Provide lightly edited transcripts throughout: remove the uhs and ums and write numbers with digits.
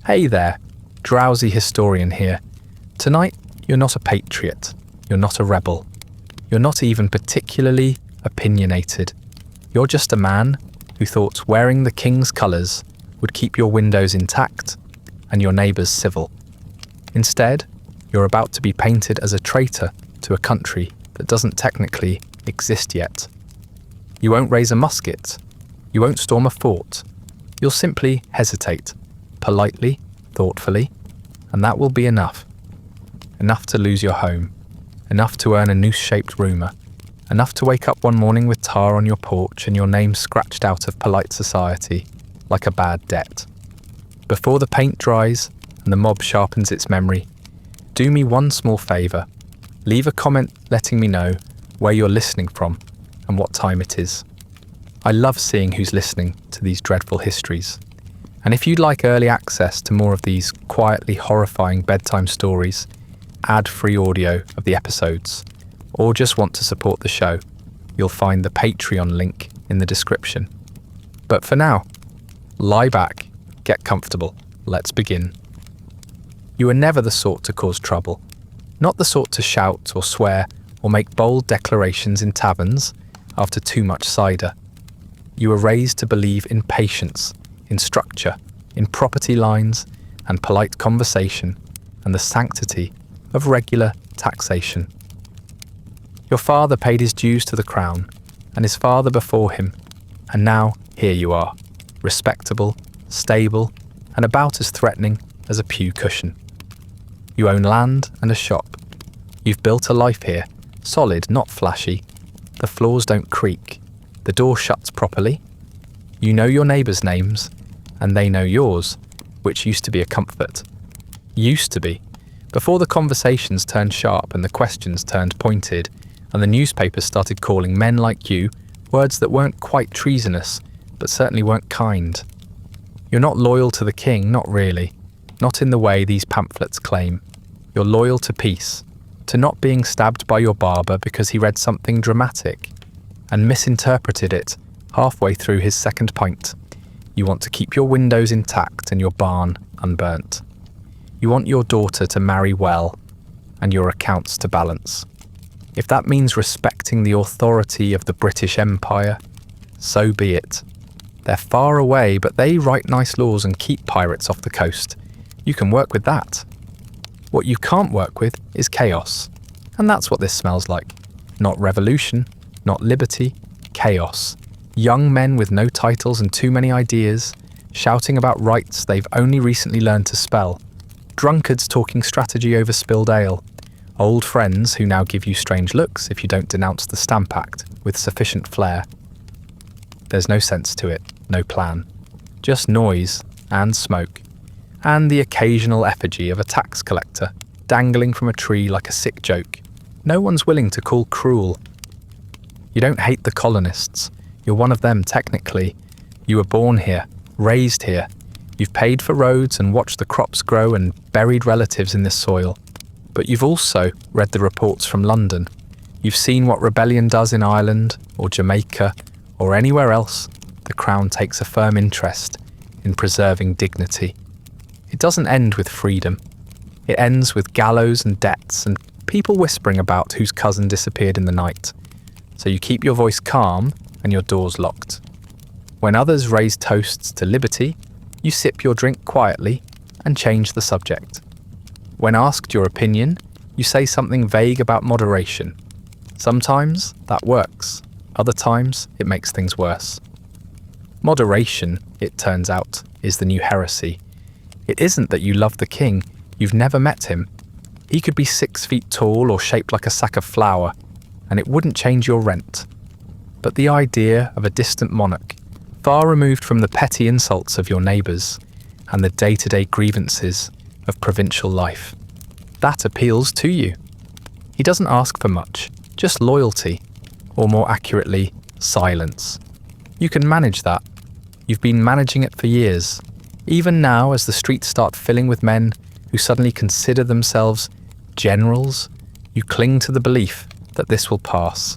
Hey there, Drowsy Historian here. Tonight, you're not a patriot, you're not a rebel, you're not even particularly opinionated. You're just a man who thought wearing the king's colours would keep your windows intact and your neighbours civil. Instead, you're about to be painted as a traitor to a country that doesn't technically exist yet. You won't raise a musket, you won't storm a fort, you'll simply hesitate, politely, thoughtfully, and that will be enough. Enough to lose your home, enough to earn a noose-shaped rumour, enough to wake up one morning with tar on your porch and your name scratched out of polite society like a bad debt. Before the paint dries and the mob sharpens its memory, do me one small favour. Leave a comment letting me know where you're listening from and what time it is. I love seeing who's listening to these dreadful histories. And if you'd like early access to more of these quietly horrifying bedtime stories, ad-free audio of the episodes, or just want to support the show, you'll find the Patreon link in the description. But for now, lie back, get comfortable, let's begin. You are never the sort to cause trouble, not the sort to shout or swear or make bold declarations in taverns after too much cider. You were raised to believe in patience, in structure, in property lines and polite conversation and the sanctity of regular taxation. Your father paid his dues to the crown and his father before him, and now here you are, respectable, stable and about as threatening as a pew cushion. You own land and a shop. You've built a life here, solid, not flashy. The floors don't creak. The door shuts properly. You know your neighbours' names, and they know yours, which used to be a comfort. Used to be, before the conversations turned sharp and the questions turned pointed, and the newspapers started calling men like you words that weren't quite treasonous, but certainly weren't kind. You're not loyal to the king, not really, not in the way these pamphlets claim. You're loyal to peace, to not being stabbed by your barber because he read something dramatic and misinterpreted it halfway through his second pint. You want to keep your windows intact and your barn unburnt. You want your daughter to marry well and your accounts to balance. If that means respecting the authority of the British Empire, so be it. They're far away, but they write nice laws and keep pirates off the coast. You can work with that. What you can't work with is chaos. And that's what this smells like. Not revolution, not liberty, chaos. Young men with no titles and too many ideas, shouting about rights they've only recently learned to spell. Drunkards talking strategy over spilled ale. Old friends who now give you strange looks if you don't denounce the Stamp Act with sufficient flair. There's no sense to it, no plan. Just noise and smoke. And the occasional effigy of a tax collector dangling from a tree like a sick joke. No one's willing to call cruel. You don't hate the colonists. You're one of them technically. You were born here, raised here. You've paid for roads and watched the crops grow and buried relatives in this soil. But you've also read the reports from London. You've seen what rebellion does in Ireland or Jamaica or anywhere else. The Crown takes a firm interest in preserving dignity. It doesn't end with freedom. It ends with gallows and debts and people whispering about whose cousin disappeared in the night. So you keep your voice calm and your doors locked. When others raise toasts to liberty, you sip your drink quietly and change the subject. When asked your opinion, you say something vague about moderation. Sometimes that works. Other times it makes things worse. Moderation, it turns out, is the new heresy. It isn't that you love the king, you've never met him. He could be 6 feet tall or shaped like a sack of flour, and it wouldn't change your rent. But the idea of a distant monarch, far removed from the petty insults of your neighbours and the day-to-day grievances of provincial life, that appeals to you. He doesn't ask for much, just loyalty, or more accurately, silence. You can manage that. You've been managing it for years. Even now, as the streets start filling with men who suddenly consider themselves generals, you cling to the belief that this will pass,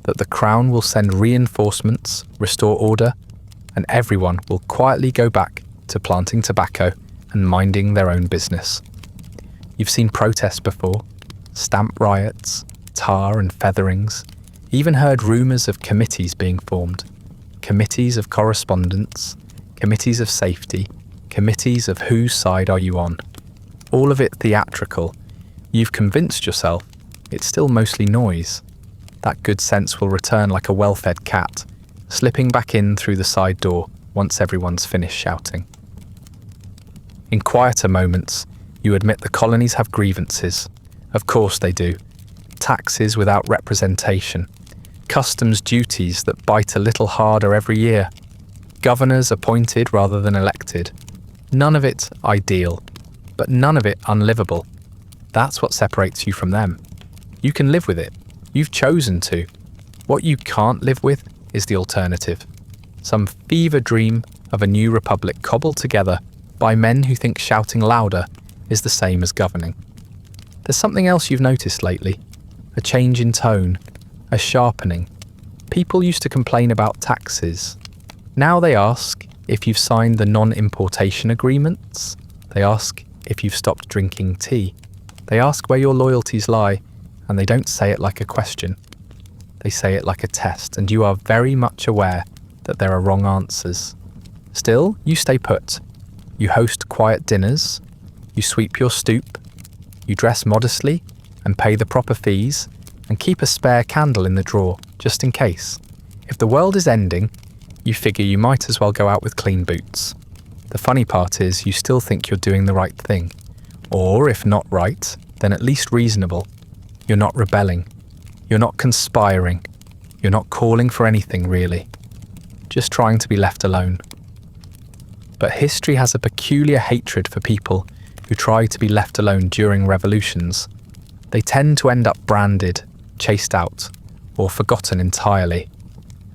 that the Crown will send reinforcements, restore order, and everyone will quietly go back to planting tobacco and minding their own business. You've seen protests before, stamp riots, tar and featherings, even heard rumours of committees being formed, committees of correspondence, committees of safety, committees of whose side are you on. All of it theatrical. You've convinced yourself it's still mostly noise. That good sense will return like a well-fed cat, slipping back in through the side door once everyone's finished shouting. In quieter moments, you admit the colonies have grievances. Of course they do. Taxes without representation. Customs duties that bite a little harder every year. Governors appointed rather than elected. None of it ideal, but none of it unlivable. That's what separates you from them. You can live with it. You've chosen to. What you can't live with is the alternative. Some fever dream of a new republic cobbled together by men who think shouting louder is the same as governing. There's something else you've noticed lately. A change in tone. A sharpening. People used to complain about taxes. Now they ask if you've signed the non-importation agreements. They ask if you've stopped drinking tea. They ask where your loyalties lie, and they don't say it like a question. They say it like a test, and you are very much aware that there are wrong answers. Still, you stay put. You host quiet dinners. You sweep your stoop. You dress modestly and pay the proper fees and keep a spare candle in the drawer, just in case. If the world is ending, you figure you might as well go out with clean boots. The funny part is you still think you're doing the right thing. Or if not right, then at least reasonable. You're not rebelling. You're not conspiring. You're not calling for anything, really. Just trying to be left alone. But history has a peculiar hatred for people who try to be left alone during revolutions. They tend to end up branded, chased out, or forgotten entirely.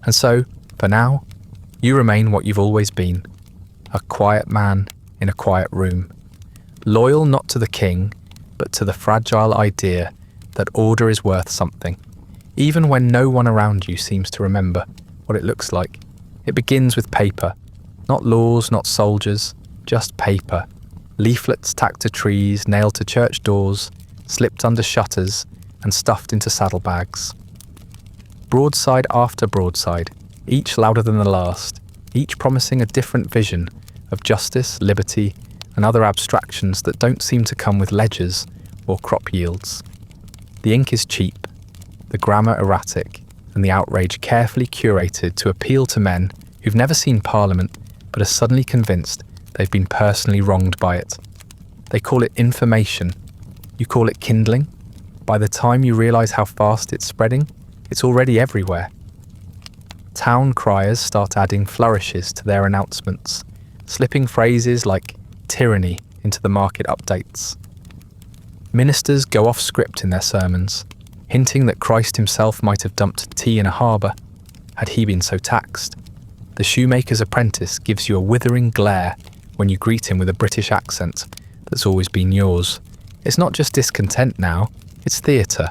And so, for now, you remain what you've always been. A quiet man in a quiet room. Loyal not to the king, but to the fragile idea that order is worth something, even when no one around you seems to remember what it looks like. It begins with paper. Not laws, not soldiers, just paper. Leaflets tacked to trees, nailed to church doors, slipped under shutters, and stuffed into saddlebags. Broadside after broadside, each louder than the last, each promising a different vision of justice, liberty, and other abstractions that don't seem to come with ledgers or crop yields. The ink is cheap, the grammar erratic, and the outrage carefully curated to appeal to men who've never seen Parliament but are suddenly convinced they've been personally wronged by it. They call it information. You call it kindling. By the time you realise how fast it's spreading, it's already everywhere. Town criers start adding flourishes to their announcements, slipping phrases like tyranny into the market updates. Ministers go off script in their sermons, hinting that Christ himself might have dumped tea in a harbour, had he been so taxed. The shoemaker's apprentice gives you a withering glare when you greet him with a British accent that's always been yours. It's not just discontent now, it's theatre.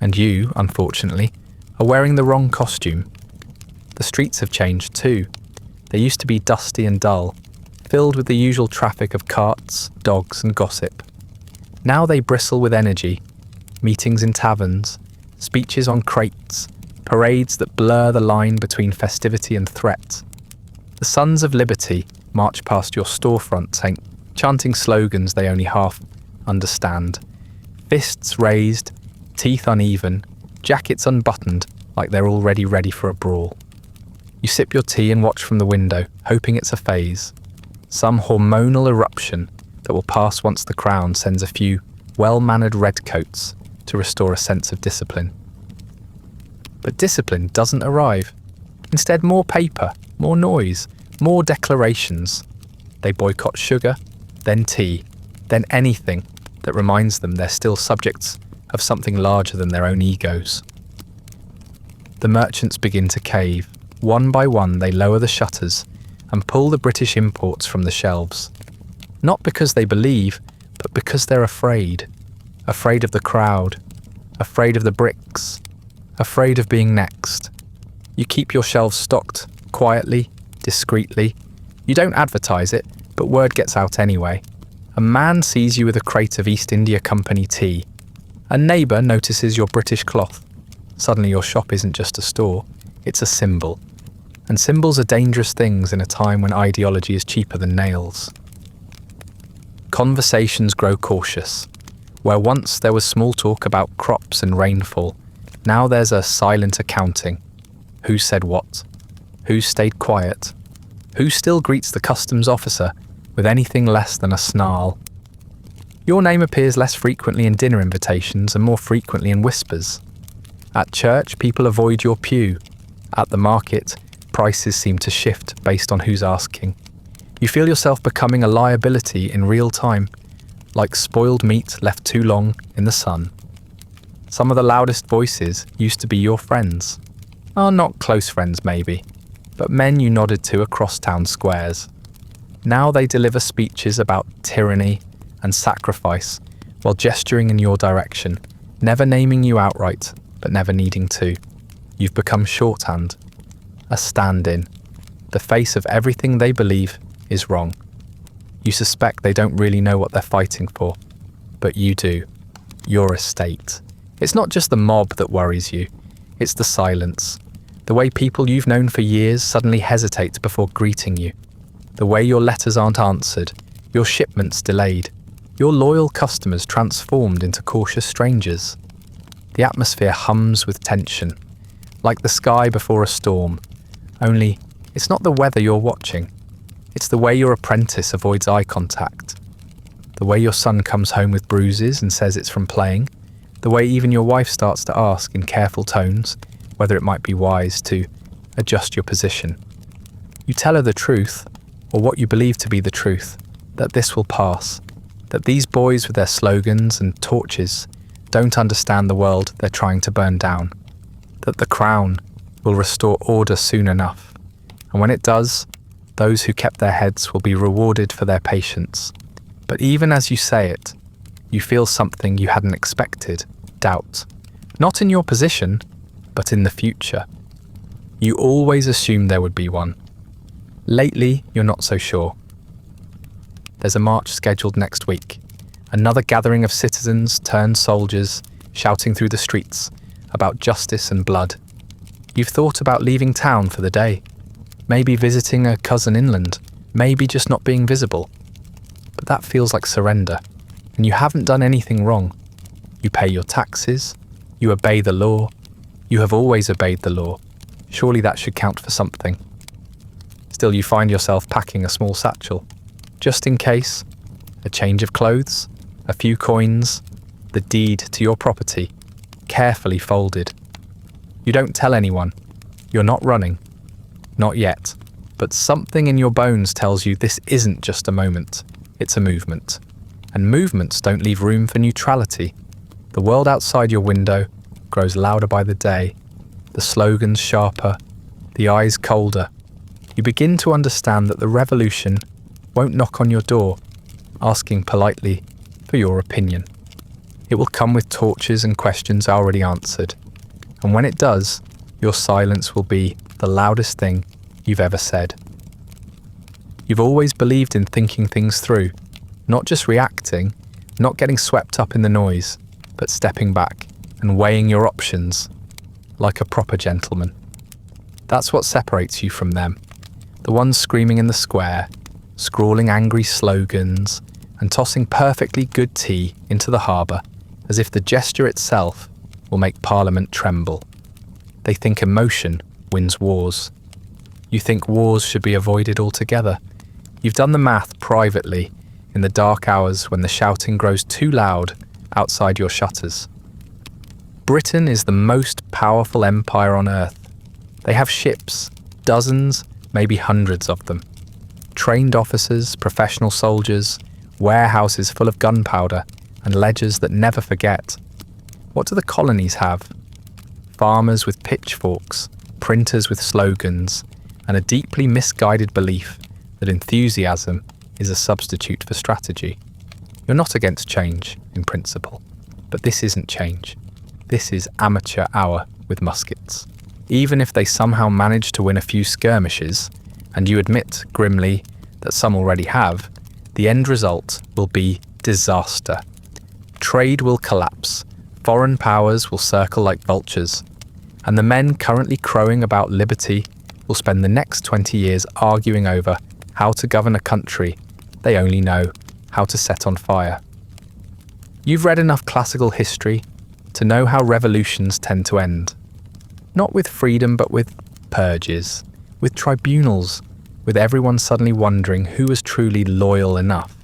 And you, unfortunately, are wearing the wrong costume. The streets have changed too. They used to be dusty and dull, filled with the usual traffic of carts, dogs and gossip. Now they bristle with energy, meetings in taverns, speeches on crates, parades that blur the line between festivity and threat. The Sons of Liberty march past your storefront chanting slogans they only half understand. Fists raised, teeth uneven, jackets unbuttoned like they're already ready for a brawl. You sip your tea and watch from the window, hoping it's a phase. Some hormonal eruption that will pass once the Crown sends a few well-mannered redcoats to restore a sense of discipline. But discipline doesn't arrive. Instead, more paper, more noise, more declarations. They boycott sugar, then tea, then anything that reminds them they're still subjects of something larger than their own egos. The merchants begin to cave. One by one, they lower the shutters and pull the British imports from the shelves. Not because they believe, but because they're afraid. Afraid of the crowd. Afraid of the bricks. Afraid of being next. You keep your shelves stocked, quietly, discreetly. You don't advertise it, but word gets out anyway. A man sees you with a crate of East India Company tea. A neighbour notices your British cloth. Suddenly your shop isn't just a store, it's a symbol. And symbols are dangerous things in a time when ideology is cheaper than nails. Conversations grow cautious. Where once there was small talk about crops and rainfall, now there's a silent accounting. Who said what? Who stayed quiet? Who still greets the customs officer with anything less than a snarl? Your name appears less frequently in dinner invitations and more frequently in whispers. At church, people avoid your pew. At the market, prices seem to shift based on who's asking. You feel yourself becoming a liability in real time, like spoiled meat left too long in the sun. Some of the loudest voices used to be your friends. Not close friends maybe, but men you nodded to across town squares. Now they deliver speeches about tyranny and sacrifice while gesturing in your direction, never naming you outright, but never needing to. You've become shorthand, a stand-in, the face of everything they believe is wrong. You suspect they don't really know what they're fighting for, but you do. Your estate. It's not just the mob that worries you, it's the silence. The way people you've known for years suddenly hesitate before greeting you. The way your letters aren't answered, your shipments delayed, your loyal customers transformed into cautious strangers. The atmosphere hums with tension, like the sky before a storm. Only, it's not the weather you're watching. It's the way your apprentice avoids eye contact. The way your son comes home with bruises and says it's from playing. The way even your wife starts to ask in careful tones whether it might be wise to adjust your position. You tell her the truth, or what you believe to be the truth, that this will pass, that these boys with their slogans and torches don't understand the world they're trying to burn down, that the crown will restore order soon enough, and when it does, those who kept their heads will be rewarded for their patience. But even as you say it, you feel something you hadn't expected, doubt. Not in your position, but in the future. You always assumed there would be one. Lately, you're not so sure. There's a march scheduled next week. Another gathering of citizens turned soldiers shouting through the streets about justice and blood. You've thought about leaving town for the day. Maybe visiting a cousin inland. Maybe just not being visible. But that feels like surrender. And you haven't done anything wrong. You pay your taxes. You obey the law. You have always obeyed the law. Surely that should count for something. Still, you find yourself packing a small satchel. Just in case. A change of clothes. A few coins. The deed to your property. Carefully folded. You don't tell anyone. You're not running. Not yet. But something in your bones tells you this isn't just a moment. It's a movement. And movements don't leave room for neutrality. The world outside your window grows louder by the day. The slogans sharper. The eyes colder. You begin to understand that the revolution won't knock on your door, asking politely for your opinion. It will come with torches and questions already answered. And when it does, your silence will be the loudest thing you've ever said. You've always believed in thinking things through, not just reacting, not getting swept up in the noise, but stepping back and weighing your options like a proper gentleman. That's what separates you from them. The ones screaming in the square, scrawling angry slogans, and tossing perfectly good tea into the harbour as if the gesture itself will make Parliament tremble. They think emotion wins wars. You think wars should be avoided altogether. You've done the math privately in the dark hours when the shouting grows too loud outside your shutters. Britain is the most powerful empire on earth. They have ships, dozens, maybe hundreds of them. Trained officers, professional soldiers, warehouses full of gunpowder, and ledgers that never forget. What do the colonies have? Farmers with pitchforks, printers with slogans, and a deeply misguided belief that enthusiasm is a substitute for strategy. You're not against change, in principle, but this isn't change. This is amateur hour with muskets. Even if they somehow manage to win a few skirmishes, and you admit grimly that some already have, The end result will be disaster. Trade will collapse, foreign powers will circle like vultures, and the men currently crowing about liberty will spend the next 20 years arguing over how to govern a country they only know how to set on fire. You've read enough classical history to know how revolutions tend to end. Not with freedom, but with purges, with tribunals, with everyone suddenly wondering who was truly loyal enough.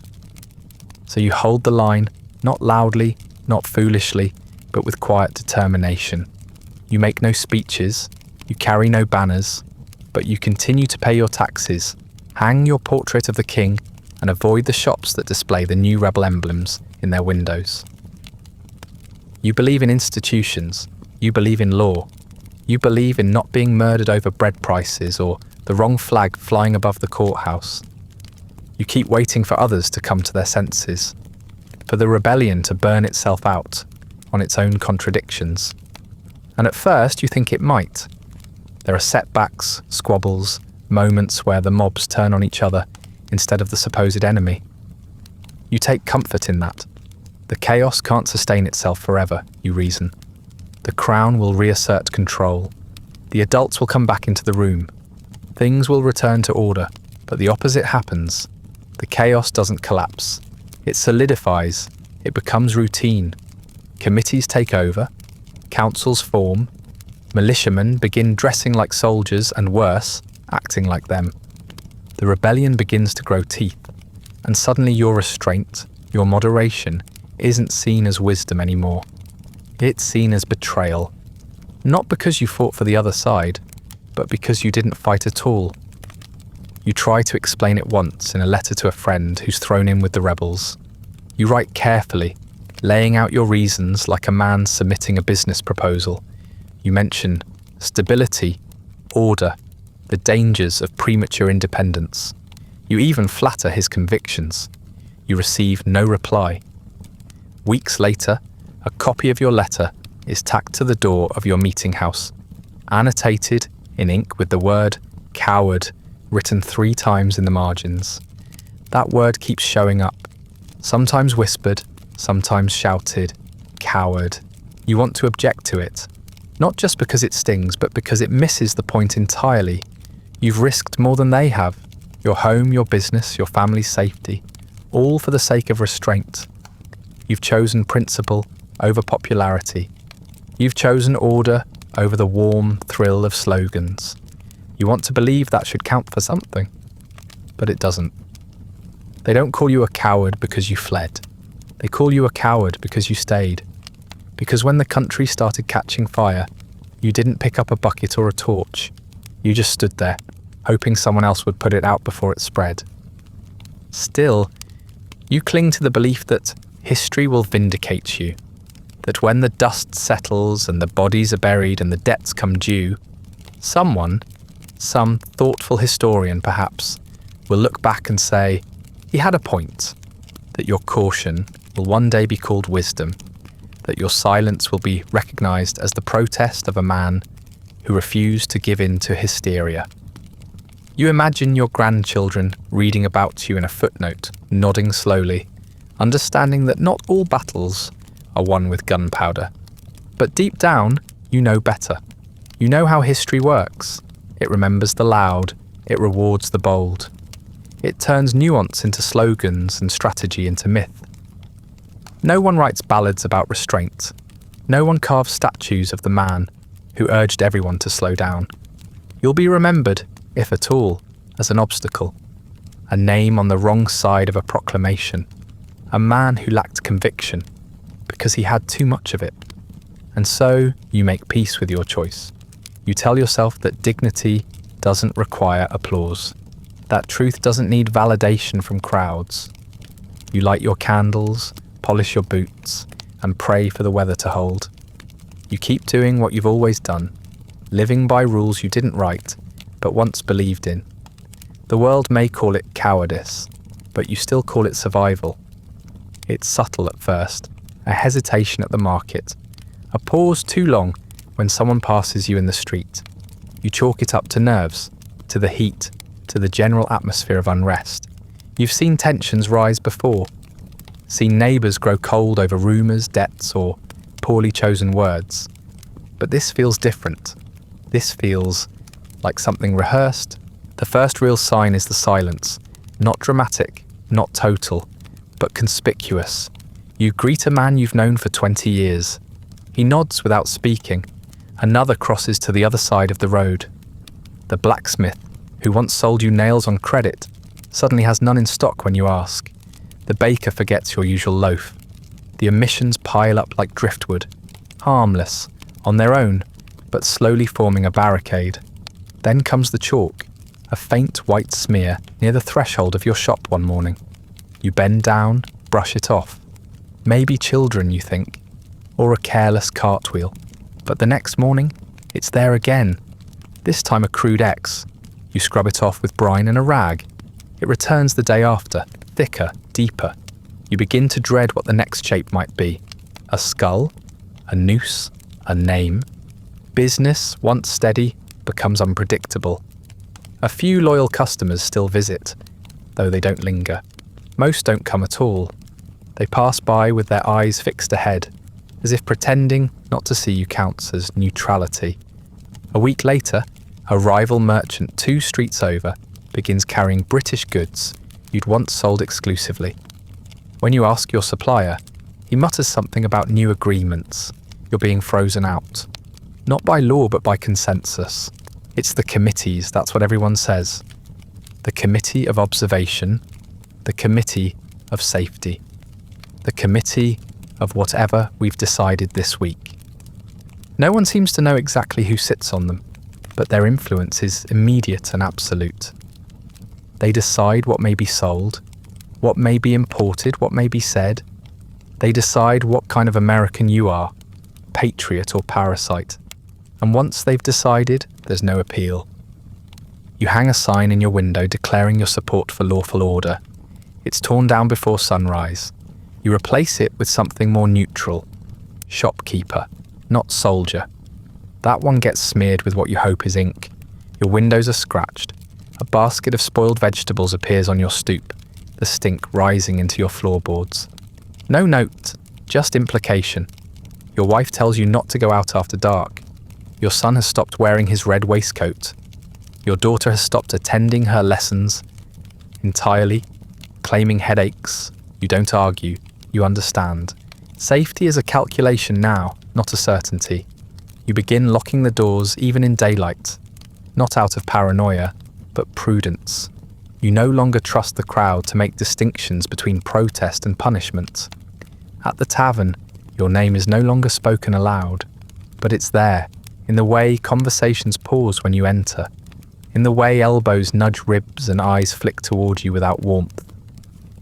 So you hold the line, not loudly, not foolishly, but with quiet determination. You make no speeches, you carry no banners, but you continue to pay your taxes, hang your portrait of the king, and avoid the shops that display the new rebel emblems in their windows. You believe in institutions, you believe in law, you believe in not being murdered over bread prices or the wrong flag flying above the courthouse. You keep waiting for others to come to their senses, for the rebellion to burn itself out on its own contradictions. And at first you think it might. There are setbacks, squabbles, moments where the mobs turn on each other instead of the supposed enemy. You take comfort in that. The chaos can't sustain itself forever, you reason. The crown will reassert control. The adults will come back into the room. Things will return to order, but the opposite happens. The chaos doesn't collapse. It solidifies. It becomes routine. Committees take over. Councils form. Militiamen begin dressing like soldiers and worse, acting like them. The rebellion begins to grow teeth, and suddenly your restraint, your moderation, isn't seen as wisdom anymore. It's seen as betrayal. Not because you fought for the other side, but because you didn't fight at all. You try to explain it once in a letter to a friend who's thrown in with the rebels. You write carefully, laying out your reasons like a man submitting a business proposal. You mention stability, order, the dangers of premature independence. You even flatter his convictions. You receive no reply. Weeks later, a copy of your letter is tacked to the door of your meeting house, annotated in ink with the word coward written 3 times in the margins. That word keeps showing up, sometimes whispered, sometimes shouted, coward. You want to object to it, not just because it stings, but because it misses the point entirely. You've risked more than they have, your home, your business, your family's safety, all for the sake of restraint. You've chosen principle over popularity. You've chosen order over the warm thrill of slogans. You want to believe that should count for something, but it doesn't. They don't call you a coward because you fled. They call you a coward because you stayed. Because when the country started catching fire, you didn't pick up a bucket or a torch. You just stood there, hoping someone else would put it out before it spread. Still, you cling to the belief that history will vindicate you, that when the dust settles and the bodies are buried and the debts come due, someone, some thoughtful historian perhaps, will look back and say, he had a point, that your caution will one day be called wisdom, that your silence will be recognised as the protest of a man who refused to give in to hysteria. You imagine your grandchildren reading about you in a footnote, nodding slowly, understanding that not all battles are won with gunpowder. But deep down, you know better. You know how history works. It remembers the loud, it rewards the bold. It turns nuance into slogans and strategy into myth. No one writes ballads about restraint. No one carves statues of the man who urged everyone to slow down. You'll be remembered, if at all, as an obstacle, a name on the wrong side of a proclamation, a man who lacked conviction because he had too much of it. And so you make peace with your choice. You tell yourself that dignity doesn't require applause, that truth doesn't need validation from crowds. You light your candles, polish your boots, and pray for the weather to hold. You keep doing what you've always done, living by rules you didn't write, but once believed in. The world may call it cowardice, but you still call it survival. It's subtle at first, a hesitation at the market, a pause too long when someone passes you in the street. You chalk it up to nerves, to the heat, to the general atmosphere of unrest. You've seen tensions rise before, seen neighbours grow cold over rumours, debts, or poorly chosen words. But this feels different. This feels like something rehearsed. The first real sign is the silence, not dramatic, not total, but conspicuous. You greet a man you've known for 20 years. He nods without speaking. Another crosses to the other side of the road. The blacksmith, who once sold you nails on credit, suddenly has none in stock when you ask. The baker forgets your usual loaf. The omissions pile up like driftwood, harmless, on their own, but slowly forming a barricade. Then comes the chalk, a faint white smear near the threshold of your shop one morning. You bend down, brush it off. Maybe children, you think, or a careless cartwheel. But the next morning, it's there again. This time a crude X. You scrub it off with brine and a rag. It returns the day after, thicker, deeper. You begin to dread what the next shape might be. A skull, a noose, a name. Business, once steady, becomes unpredictable. A few loyal customers still visit, though they don't linger. Most don't come at all. They pass by with their eyes fixed ahead, as if pretending not to see you counts as neutrality. A week later, a rival merchant 2 streets over begins carrying British goods you'd once sold exclusively. When you ask your supplier, he mutters something about new agreements. You're being frozen out. Not by law, but by consensus. It's the committees, that's what everyone says. The committee of observation, the committee of safety, the committee of whatever we've decided this week. No one seems to know exactly who sits on them, but their influence is immediate and absolute. They decide what may be sold, what may be imported, what may be said. They decide what kind of American you are, patriot or parasite. And once they've decided, there's no appeal. You hang a sign in your window declaring your support for lawful order. It's torn down before sunrise. You replace it with something more neutral. Shopkeeper, not soldier. That one gets smeared with what you hope is ink. Your windows are scratched. A basket of spoiled vegetables appears on your stoop, the stink rising into your floorboards. No note, just implication. Your wife tells you not to go out after dark. Your son has stopped wearing his red waistcoat. Your daughter has stopped attending her lessons entirely, claiming headaches. You don't argue, you understand. Safety is a calculation now, not a certainty. You begin locking the doors even in daylight, not out of paranoia, but prudence. You no longer trust the crowd to make distinctions between protest and punishment. At the tavern, your name is no longer spoken aloud, but it's there, in the way conversations pause when you enter, in the way elbows nudge ribs and eyes flick toward you without warmth.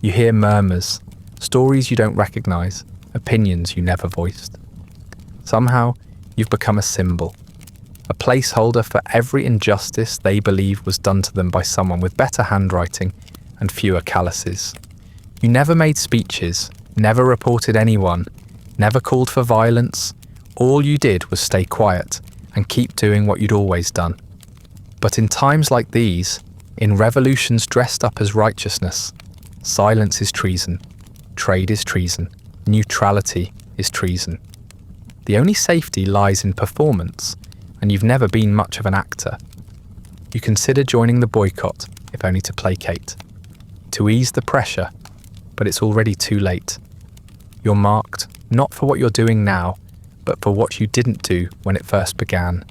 You hear murmurs, stories you don't recognize, opinions you never voiced. Somehow, you've become a symbol, a placeholder for every injustice they believe was done to them by someone with better handwriting and fewer calluses. You never made speeches, never reported anyone, never called for violence. All you did was stay quiet and keep doing what you'd always done. But in times like these, in revolutions dressed up as righteousness, silence is treason, trade is treason, neutrality is treason. The only safety lies in performance, and you've never been much of an actor. You consider joining the boycott, if only to placate, to ease the pressure, but it's already too late. You're marked not for what you're doing now, but for what you didn't do when it first began.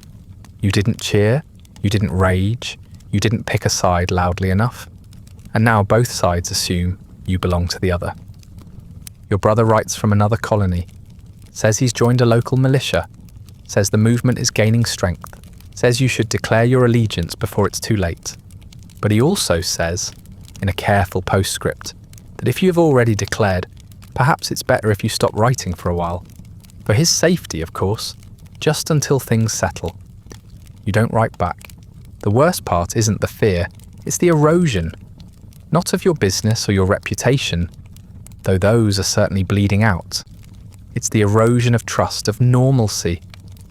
You didn't cheer, you didn't rage, you didn't pick a side loudly enough, and now both sides assume you belong to the other. Your brother writes from another colony, says he's joined a local militia, says the movement is gaining strength, says you should declare your allegiance before it's too late. But he also says, in a careful postscript, that if you have already declared, perhaps it's better if you stop writing for a while. For his safety, of course, just until things settle. You don't write back. The worst part isn't the fear, it's the erosion. Not of your business or your reputation, though those are certainly bleeding out. It's the erosion of trust, of normalcy,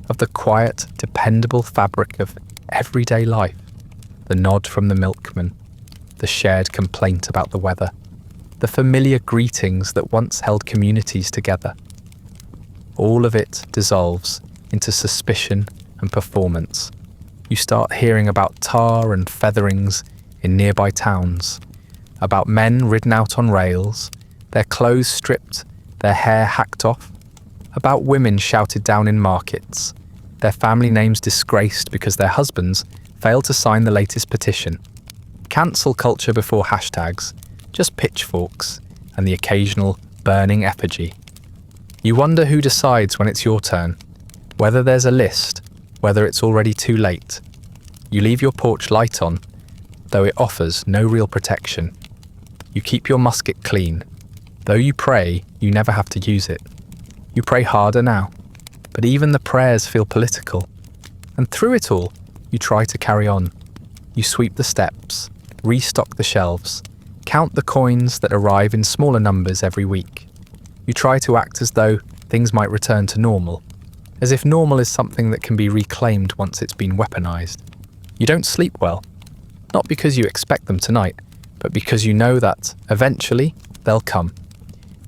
of the quiet, dependable fabric of everyday life. The nod from the milkman, the shared complaint about the weather, the familiar greetings that once held communities together. All of it dissolves into suspicion and performance. You start hearing about tar and featherings in nearby towns, about men ridden out on rails, their clothes stripped, their hair hacked off, about women shouted down in markets, their family names disgraced because their husbands failed to sign the latest petition. Cancel culture before hashtags, just pitchforks and the occasional burning effigy. You wonder who decides when it's your turn, whether there's a list, whether it's already too late. You leave your porch light on, though it offers no real protection. You keep your musket clean. Though you pray, you never have to use it. You pray harder now, but even the prayers feel political. And through it all, you try to carry on. You sweep the steps, restock the shelves, count the coins that arrive in smaller numbers every week. You try to act as though things might return to normal, as if normal is something that can be reclaimed once it's been weaponized. You don't sleep well, not because you expect them tonight, but because you know that, eventually, they'll come.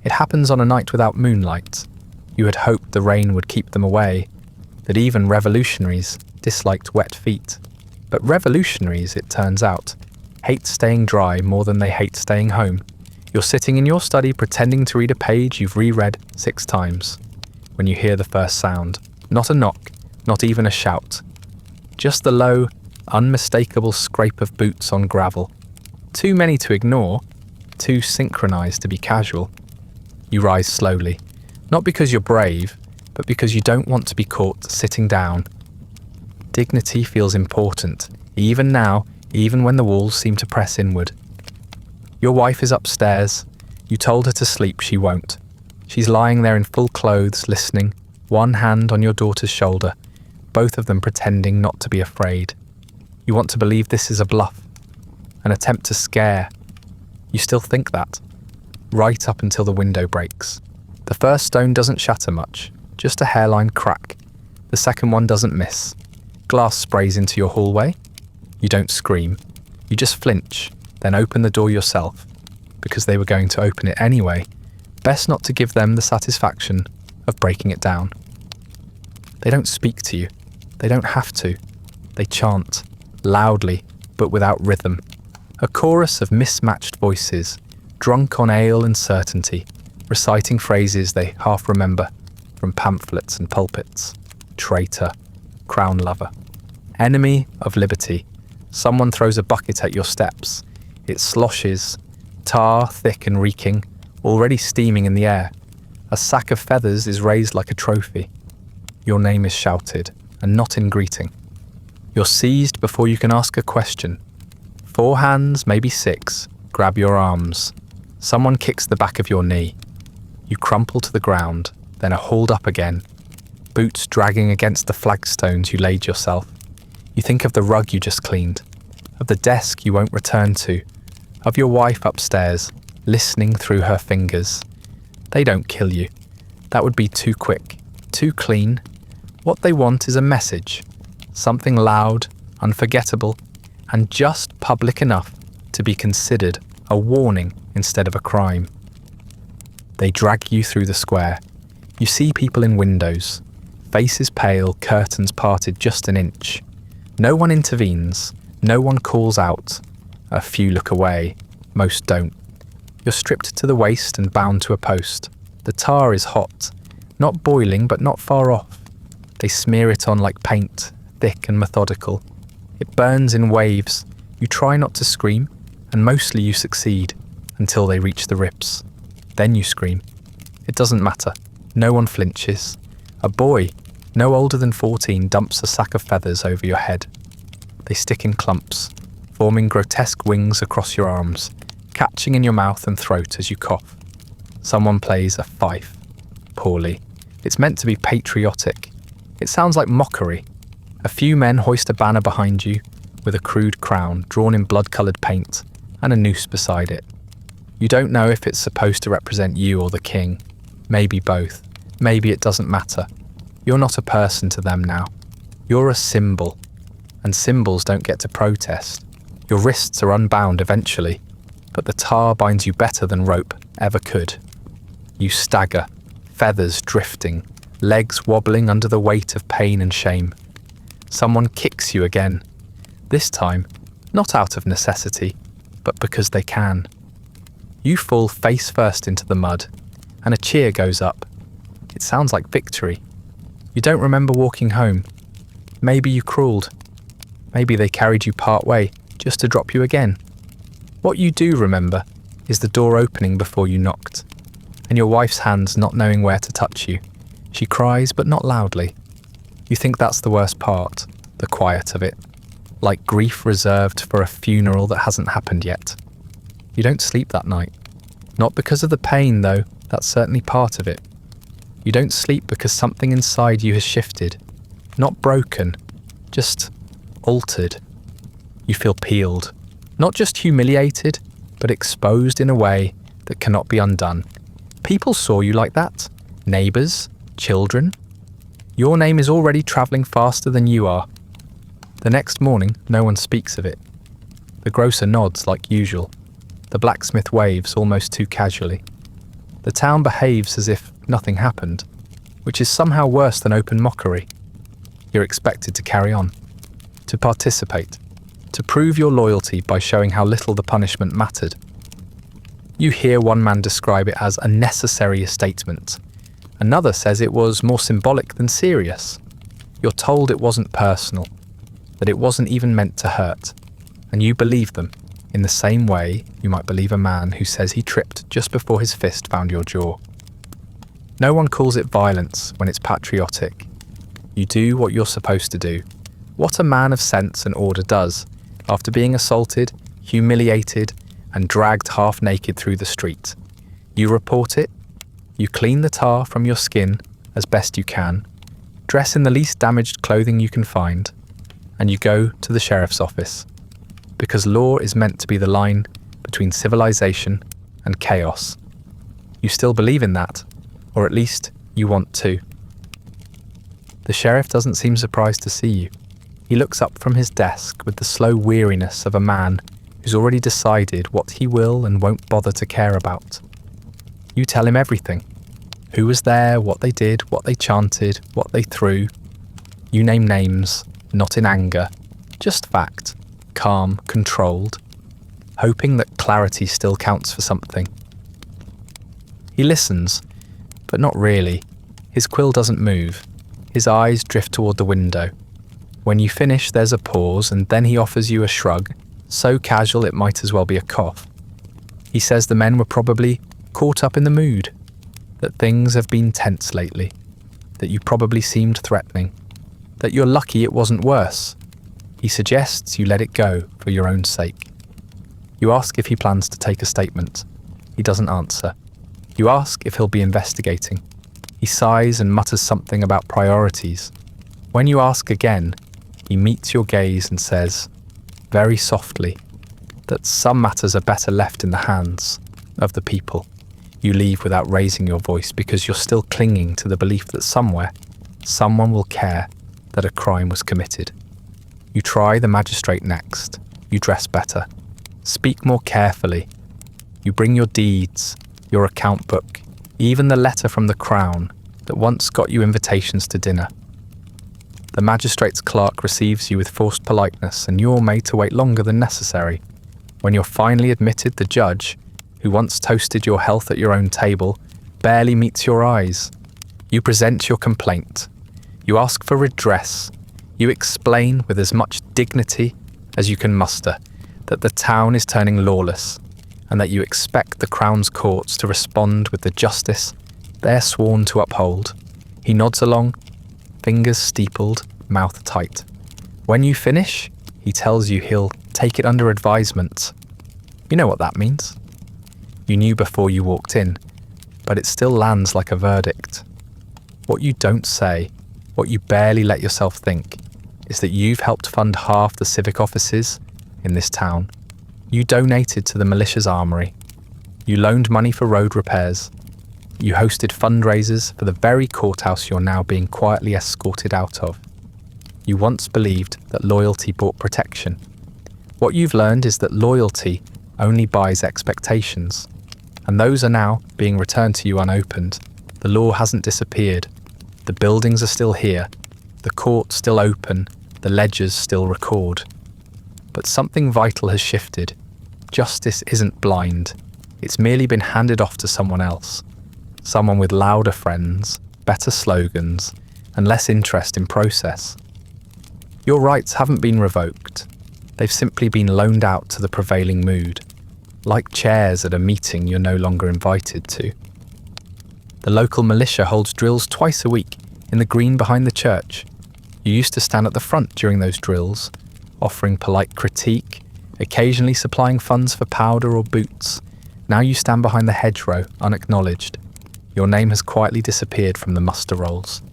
It happens on a night without moonlight. You had hoped the rain would keep them away, that even revolutionaries disliked wet feet. But revolutionaries, it turns out, hate staying dry more than they hate staying home. You're sitting in your study pretending to read a page you've reread 6 times, when you hear the first sound. Not a knock, not even a shout. Just the low, unmistakable scrape of boots on gravel. Too many to ignore, too synchronized to be casual. You rise slowly, not because you're brave, but because you don't want to be caught sitting down. Dignity feels important, even now, even when the walls seem to press inward. Your wife is upstairs. You told her to sleep, she won't. She's lying there in full clothes, listening, one hand on your daughter's shoulder, both of them pretending not to be afraid. You want to believe this is a bluff, an attempt to scare. You still think that, right up until the window breaks. The first stone doesn't shatter much, just a hairline crack. The second one doesn't miss. Glass sprays into your hallway. You don't scream. You just flinch, then open the door yourself, because they were going to open it anyway. Best not to give them the satisfaction of breaking it down. They don't speak to you. They don't have to. They chant, loudly, but without rhythm. A chorus of mismatched voices, drunk on ale and certainty, reciting phrases they half remember from pamphlets and pulpits. Traitor, crown lover, enemy of liberty. Someone throws a bucket at your steps. It sloshes, tar thick and reeking, already steaming in the air. A sack of feathers is raised like a trophy. Your name is shouted, and not in greeting. You're seized before you can ask a question. 4 hands, maybe 6, grab your arms. Someone kicks the back of your knee. You crumple to the ground, then are hauled up again, boots dragging against the flagstones you laid yourself. You think of the rug you just cleaned, of the desk you won't return to, of your wife upstairs, listening through her fingers. They don't kill you. That would be too quick, too clean. What they want is a message, something loud, unforgettable, and just public enough to be considered a warning instead of a crime. They drag you through the square. You see people in windows, faces pale, curtains parted just an inch. No one intervenes, no one calls out. A few look away, most don't. You're stripped to the waist and bound to a post. The tar is hot, not boiling but not far off. They smear it on like paint, thick and methodical. It burns in waves. You try not to scream, and mostly you succeed, until they reach the ribs. Then you scream. It doesn't matter. No one flinches. A boy, no older than 14, dumps a sack of feathers over your head. They stick in clumps, forming grotesque wings across your arms, catching in your mouth and throat as you cough. Someone plays a fife. Poorly. It's meant to be patriotic. It sounds like mockery. A few men hoist a banner behind you, with a crude crown drawn in blood-coloured paint, and a noose beside it. You don't know if it's supposed to represent you or the king. Maybe both. Maybe it doesn't matter. You're not a person to them now. You're a symbol. And symbols don't get to protest. Your wrists are unbound eventually, but the tar binds you better than rope ever could. You stagger, feathers drifting, legs wobbling under the weight of pain and shame. Someone kicks you again, this time not out of necessity, but because they can. You fall face first into the mud, and a cheer goes up. It sounds like victory. You don't remember walking home. Maybe you crawled. Maybe they carried you part way, just to drop you again. What you do remember is the door opening before you knocked, and your wife's hands not knowing where to touch you. She cries, but not loudly. You think that's the worst part, the quiet of it, like grief reserved for a funeral that hasn't happened yet. You don't sleep that night. Not because of the pain, though, that's certainly part of it. You don't sleep because something inside you has shifted. Not broken, just altered. You feel peeled. Not just humiliated, but exposed in a way that cannot be undone. People saw you like that. Neighbours, children. Your name is already travelling faster than you are. The next morning, no one speaks of it. The grocer nods like usual. The blacksmith waves almost too casually. The town behaves as if nothing happened, which is somehow worse than open mockery. You're expected to carry on, to participate, to prove your loyalty by showing how little the punishment mattered. You hear one man describe it as a necessary statement. Another says it was more symbolic than serious. You're told it wasn't personal, that it wasn't even meant to hurt, and you believe them in the same way you might believe a man who says he tripped just before his fist found your jaw. No one calls it violence when it's patriotic. You do what you're supposed to do, what a man of sense and order does, after being assaulted, humiliated, and dragged half naked through the street. You report it, you clean the tar from your skin as best you can, dress in the least damaged clothing you can find, and you go to the sheriff's office. Because law is meant to be the line between civilization and chaos. You still believe in that, or at least you want to. The sheriff doesn't seem surprised to see you. He looks up from his desk with the slow weariness of a man who's already decided what he will and won't bother to care about. You tell him everything. Who was there, what they did, what they chanted, what they threw. You name names, not in anger, just fact. Calm, controlled, hoping that clarity still counts for something. He listens, but not really. His quill doesn't move. His eyes drift toward the window. When you finish, there's a pause, and then he offers you a shrug, so casual it might as well be a cough. He says the men were probably caught up in the mood, that things have been tense lately, that you probably seemed threatening, that you're lucky it wasn't worse. He suggests you let it go for your own sake. You ask if he plans to take a statement. He doesn't answer. You ask if he'll be investigating. He sighs and mutters something about priorities. When you ask again, he meets your gaze and says, very softly, that some matters are better left in the hands of the people. You leave without raising your voice because you're still clinging to the belief that somewhere, someone will care that a crime was committed. You try the magistrate next. You dress better. Speak more carefully. You bring your deeds, your account book, even the letter from the Crown that once got you invitations to dinner. The magistrate's clerk receives you with forced politeness, and you're made to wait longer than necessary. When you're finally admitted, the judge, who once toasted your health at your own table, barely meets your eyes. You present your complaint. You ask for redress. You explain with as much dignity as you can muster that the town is turning lawless and that you expect the Crown's courts to respond with the justice they're sworn to uphold. He nods along, fingers steepled, mouth tight. When you finish, he tells you he'll take it under advisement. You know what that means. You knew before you walked in, but it still lands like a verdict. What you don't say, what you barely let yourself think, is that you've helped fund half the civic offices in this town. You donated to the militia's armory. You loaned money for road repairs. You hosted fundraisers for the very courthouse you're now being quietly escorted out of. You once believed that loyalty brought protection, What you've learned is that loyalty only buys expectations, and those are now being returned to you unopened. The law hasn't disappeared. The buildings are still here, the courts still open, the ledgers still record. But something vital has shifted. Justice isn't blind. It's merely been handed off to someone else. Someone with louder friends, better slogans, and less interest in process. Your rights haven't been revoked. They've simply been loaned out to the prevailing mood, like chairs at a meeting you're no longer invited to. The local militia holds drills twice a week in the green behind the church. You used to stand at the front during those drills, offering polite critique, occasionally supplying funds for powder or boots. Now you stand behind the hedgerow, unacknowledged. Your name has quietly disappeared from the muster rolls.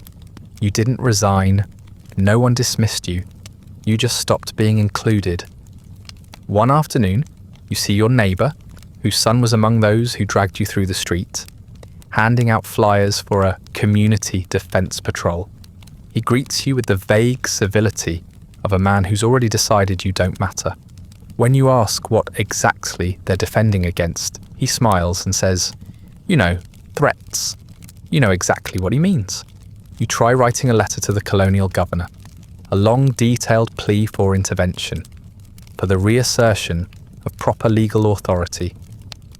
You didn't resign. No one dismissed you. You just stopped being included. One afternoon, you see your neighbour, whose son was among those who dragged you through the street, handing out flyers for a community defence patrol. He greets you with the vague civility of a man who's already decided you don't matter. When you ask what exactly they're defending against, he smiles and says, "You know, threats." You know exactly what he means. You try writing a letter to the colonial governor, a long detailed plea for intervention, for the reassertion of proper legal authority,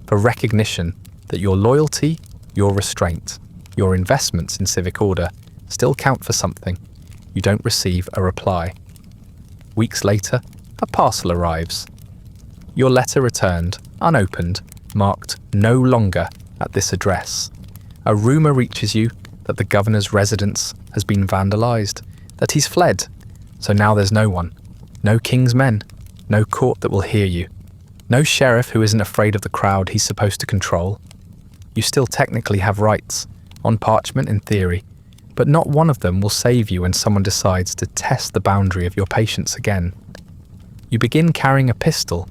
for recognition that your loyalty, your restraint, your investments in civic order still count for something. You don't receive a reply. Weeks later, a parcel arrives. Your letter returned, unopened, marked "no longer" at this address. A rumour reaches you that the governor's residence has been vandalised, that he's fled. So now there's no one, no king's men, no court that will hear you, no sheriff who isn't afraid of the crowd he's supposed to control. You still technically have rights, on parchment in theory, but not one of them will save you when someone decides to test the boundary of your patience again. You begin carrying a pistol,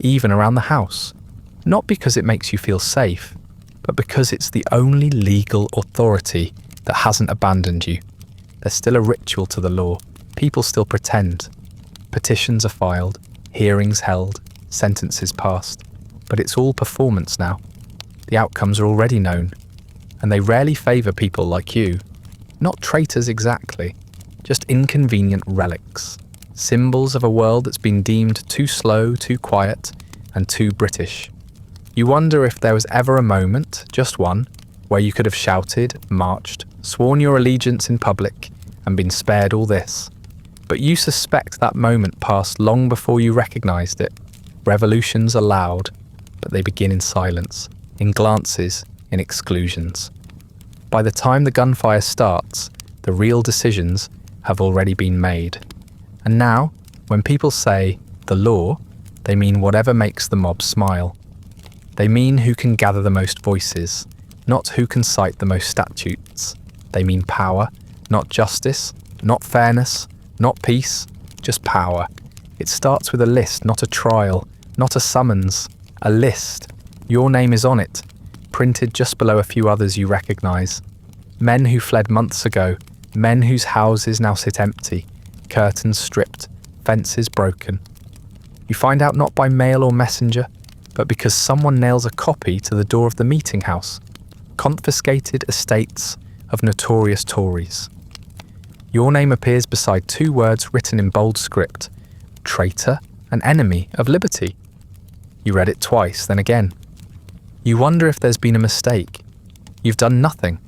even around the house, not because it makes you feel safe, but because it's the only legal authority that hasn't abandoned you. There's still a ritual to the law. People still pretend. Petitions are filed, hearings held, sentences passed, but it's all performance now. The outcomes are already known, and they rarely favour people like you. Not traitors exactly, just inconvenient relics, symbols of a world that's been deemed too slow, too quiet, and too British. You wonder if there was ever a moment, just one, where you could have shouted, marched, sworn your allegiance in public, and been spared all this. But you suspect that moment passed long before you recognised it. Revolutions are loud, but they begin in silence, in glances, in exclusions. By the time the gunfire starts, the real decisions have already been made. And now, when people say the law, they mean whatever makes the mob smile. They mean who can gather the most voices, not who can cite the most statutes. They mean power, not justice, not fairness, not peace, just power. It starts with a list, not a trial, not a summons. A list. Your name is on it, printed just below a few others you recognise. Men who fled months ago, men whose houses now sit empty, curtains stripped, fences broken. You find out not by mail or messenger, but because someone nails a copy to the door of the meeting house. Confiscated estates of notorious Tories. Your name appears beside two words written in bold script: traitor and enemy of liberty. You read it twice, then again. You wonder if there's been a mistake. You've done nothing.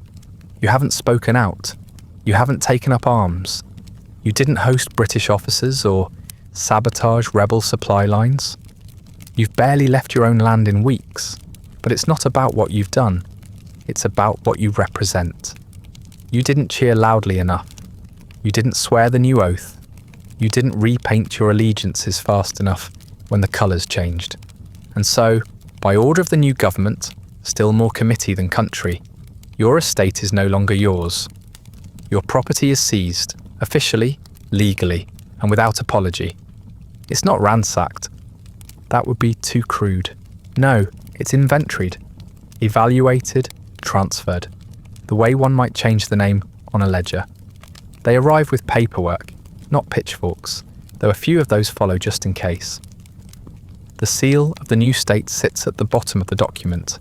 You haven't spoken out. You haven't taken up arms. You didn't host British officers or sabotage rebel supply lines. You've barely left your own land in weeks, but it's not about what you've done. It's about what you represent. You didn't cheer loudly enough. You didn't swear the new oath. You didn't repaint your allegiances fast enough when the colours changed. And so, by order of the new government, still more committee than country, your estate is no longer yours. Your property is seized, officially, legally, and without apology. It's not ransacked. That would be too crude. No, it's inventoried, evaluated, transferred, the way one might change the name on a ledger. They arrive with paperwork, not pitchforks, though a few of those follow just in case. The seal of the new state sits at the bottom of the document,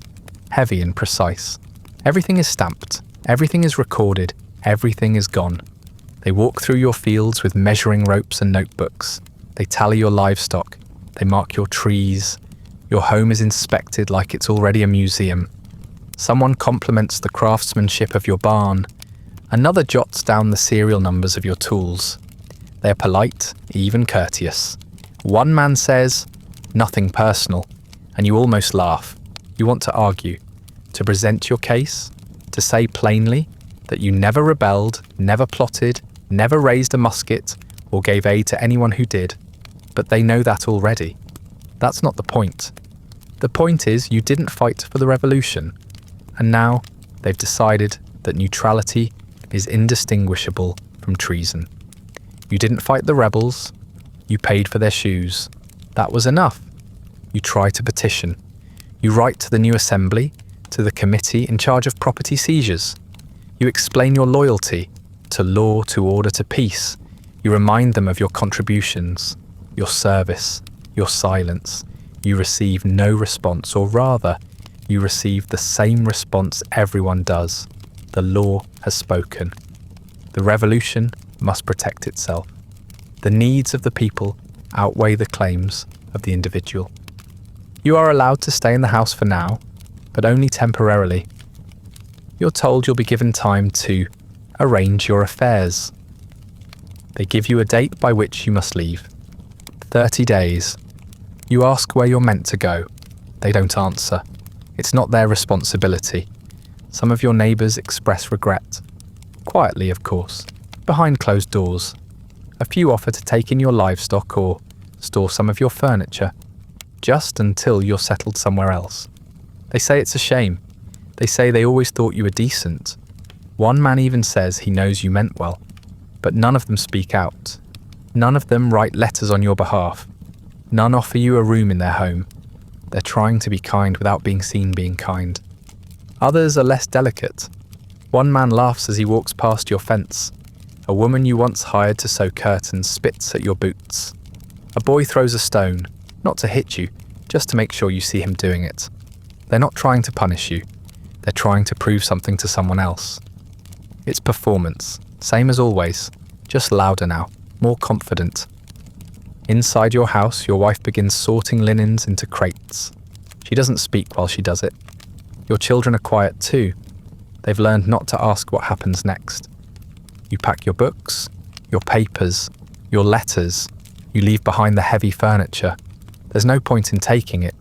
heavy and precise. Everything is stamped, everything is recorded, everything is gone. They walk through your fields with measuring ropes and notebooks. They tally your livestock. They mark your trees. Your home is inspected like it's already a museum. Someone compliments the craftsmanship of your barn. Another jots down the serial numbers of your tools. They are polite, even courteous. One man says, "Nothing personal," and you almost laugh. You want to argue, to present your case, to say plainly that you never rebelled, never plotted, never raised a musket, or gave aid to anyone who did. But they know that already. That's not the point. The point is you didn't fight for the revolution, and now they've decided that neutrality is indistinguishable from treason. You didn't fight the rebels, you paid for their shoes. That was enough. You try to petition. You write to the new assembly, to the committee in charge of property seizures. You explain your loyalty to law, to order, to peace. You remind them of your contributions, your service, your silence. You receive no response, or rather, you receive the same response everyone does. The law has spoken. The revolution must protect itself. The needs of the people outweigh the claims of the individual. You are allowed to stay in the house for now, but only temporarily. You're told you'll be given time to arrange your affairs. They give you a date by which you must leave. 30 days. You ask where you're meant to go. They don't answer. It's not their responsibility. Some of your neighbours express regret. Quietly, of course, behind closed doors. A few offer to take in your livestock or store some of your furniture, just until you're settled somewhere else. They say it's a shame. They say they always thought you were decent. One man even says he knows you meant well, but none of them speak out. None of them write letters on your behalf. None offer you a room in their home. They're trying to be kind without being seen being kind. Others are less delicate. One man laughs as he walks past your fence. A woman you once hired to sew curtains spits at your boots. A boy throws a stone, not to hit you, just to make sure you see him doing it. They're not trying to punish you. They're trying to prove something to someone else. It's performance, same as always, just louder now, more confident. Inside your house, your wife begins sorting linens into crates. She doesn't speak while she does it. Your children are quiet too. They've learned not to ask what happens next. You pack your books, your papers, your letters. You leave behind the heavy furniture. There's no point in taking it.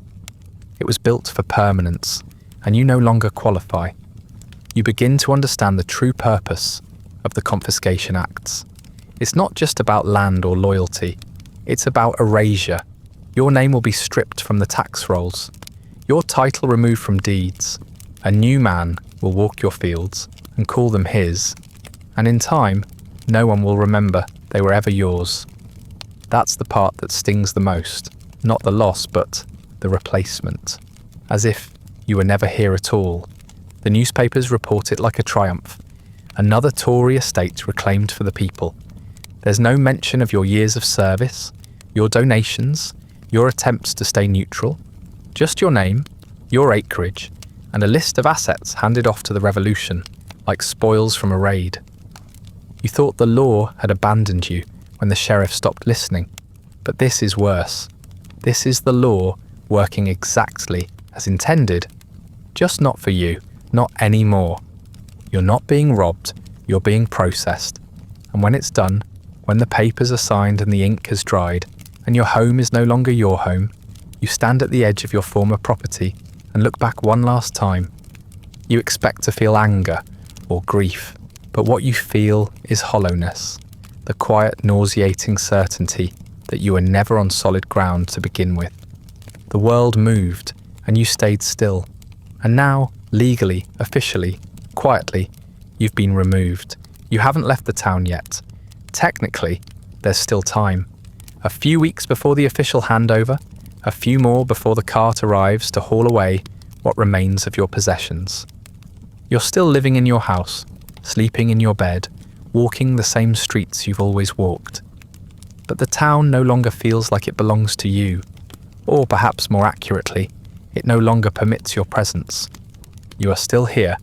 It was built for permanence, and you no longer qualify. You begin to understand the true purpose of the Confiscation Acts. It's not just about land or loyalty. It's about erasure. Your name will be stripped from the tax rolls. Your title removed from deeds. A new man will walk your fields and call them his. And in time, no one will remember they were ever yours. That's the part that stings the most. Not the loss, but the replacement. As if you were never here at all. The newspapers report it like a triumph. Another Tory estate reclaimed for the people. There's no mention of your years of service, your donations, your attempts to stay neutral. Just your name, your acreage, and a list of assets handed off to the revolution, like spoils from a raid. You thought the law had abandoned you when the sheriff stopped listening, but this is worse. This is the law working exactly as intended, just not for you, not anymore. You're not being robbed, you're being processed. And when it's done, when the papers are signed and the ink has dried, and your home is no longer your home, you stand at the edge of your former property and look back one last time. You expect to feel anger or grief, but what you feel is hollowness, the quiet, nauseating certainty that you were never on solid ground to begin with. The world moved, and you stayed still. And now, legally, officially, quietly, you've been removed. You haven't left the town yet. Technically, there's still time. A few weeks before the official handover, a few more before the cart arrives to haul away what remains of your possessions. You're still living in your house, sleeping in your bed, walking the same streets you've always walked. But the town no longer feels like it belongs to you. Or perhaps more accurately, it no longer permits your presence. You are still here,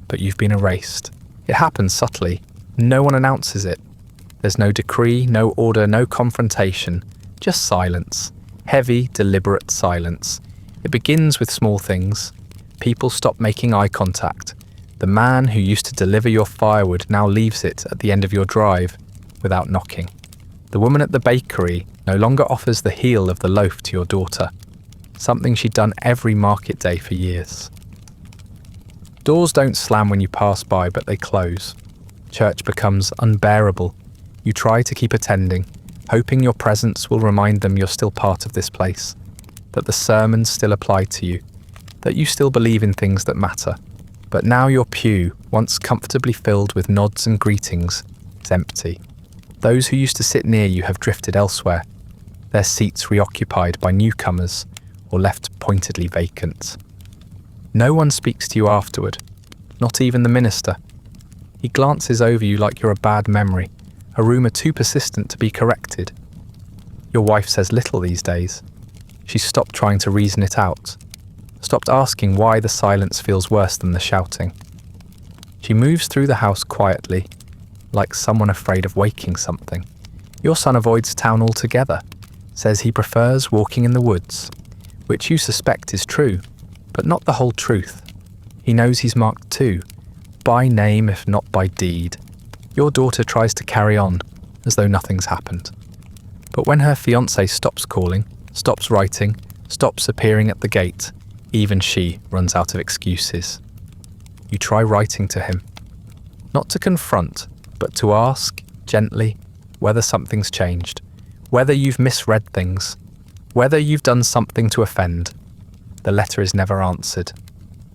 but you've been erased. It happens subtly. No one announces it. There's no decree, no order, no confrontation, just silence. Heavy, deliberate silence. It begins with small things. People stop making eye contact. The man who used to deliver your firewood now leaves it at the end of your drive without knocking. The woman at the bakery no longer offers the heel of the loaf to your daughter, something she'd done every market day for years. Doors don't slam when you pass by, but they close. Church becomes unbearable. You try to keep attending, hoping your presence will remind them you're still part of this place, that the sermons still apply to you, that you still believe in things that matter. But now your pew, once comfortably filled with nods and greetings, is empty. Those who used to sit near you have drifted elsewhere, their seats reoccupied by newcomers or left pointedly vacant. No one speaks to you afterward, not even the minister. He glances over you like you're a bad memory, a rumour too persistent to be corrected. Your wife says little these days. She's stopped trying to reason it out, stopped asking why the silence feels worse than the shouting. She moves through the house quietly, like someone afraid of waking something. Your son avoids town altogether, says he prefers walking in the woods, which you suspect is true, but not the whole truth. He knows he's marked too, by name if not by deed. Your daughter tries to carry on, as though nothing's happened. But when her fiancé stops calling, stops writing, stops appearing at the gate, even she runs out of excuses. You try writing to him, not to confront, but to ask, gently, whether something's changed, whether you've misread things, whether you've done something to offend. The letter is never answered.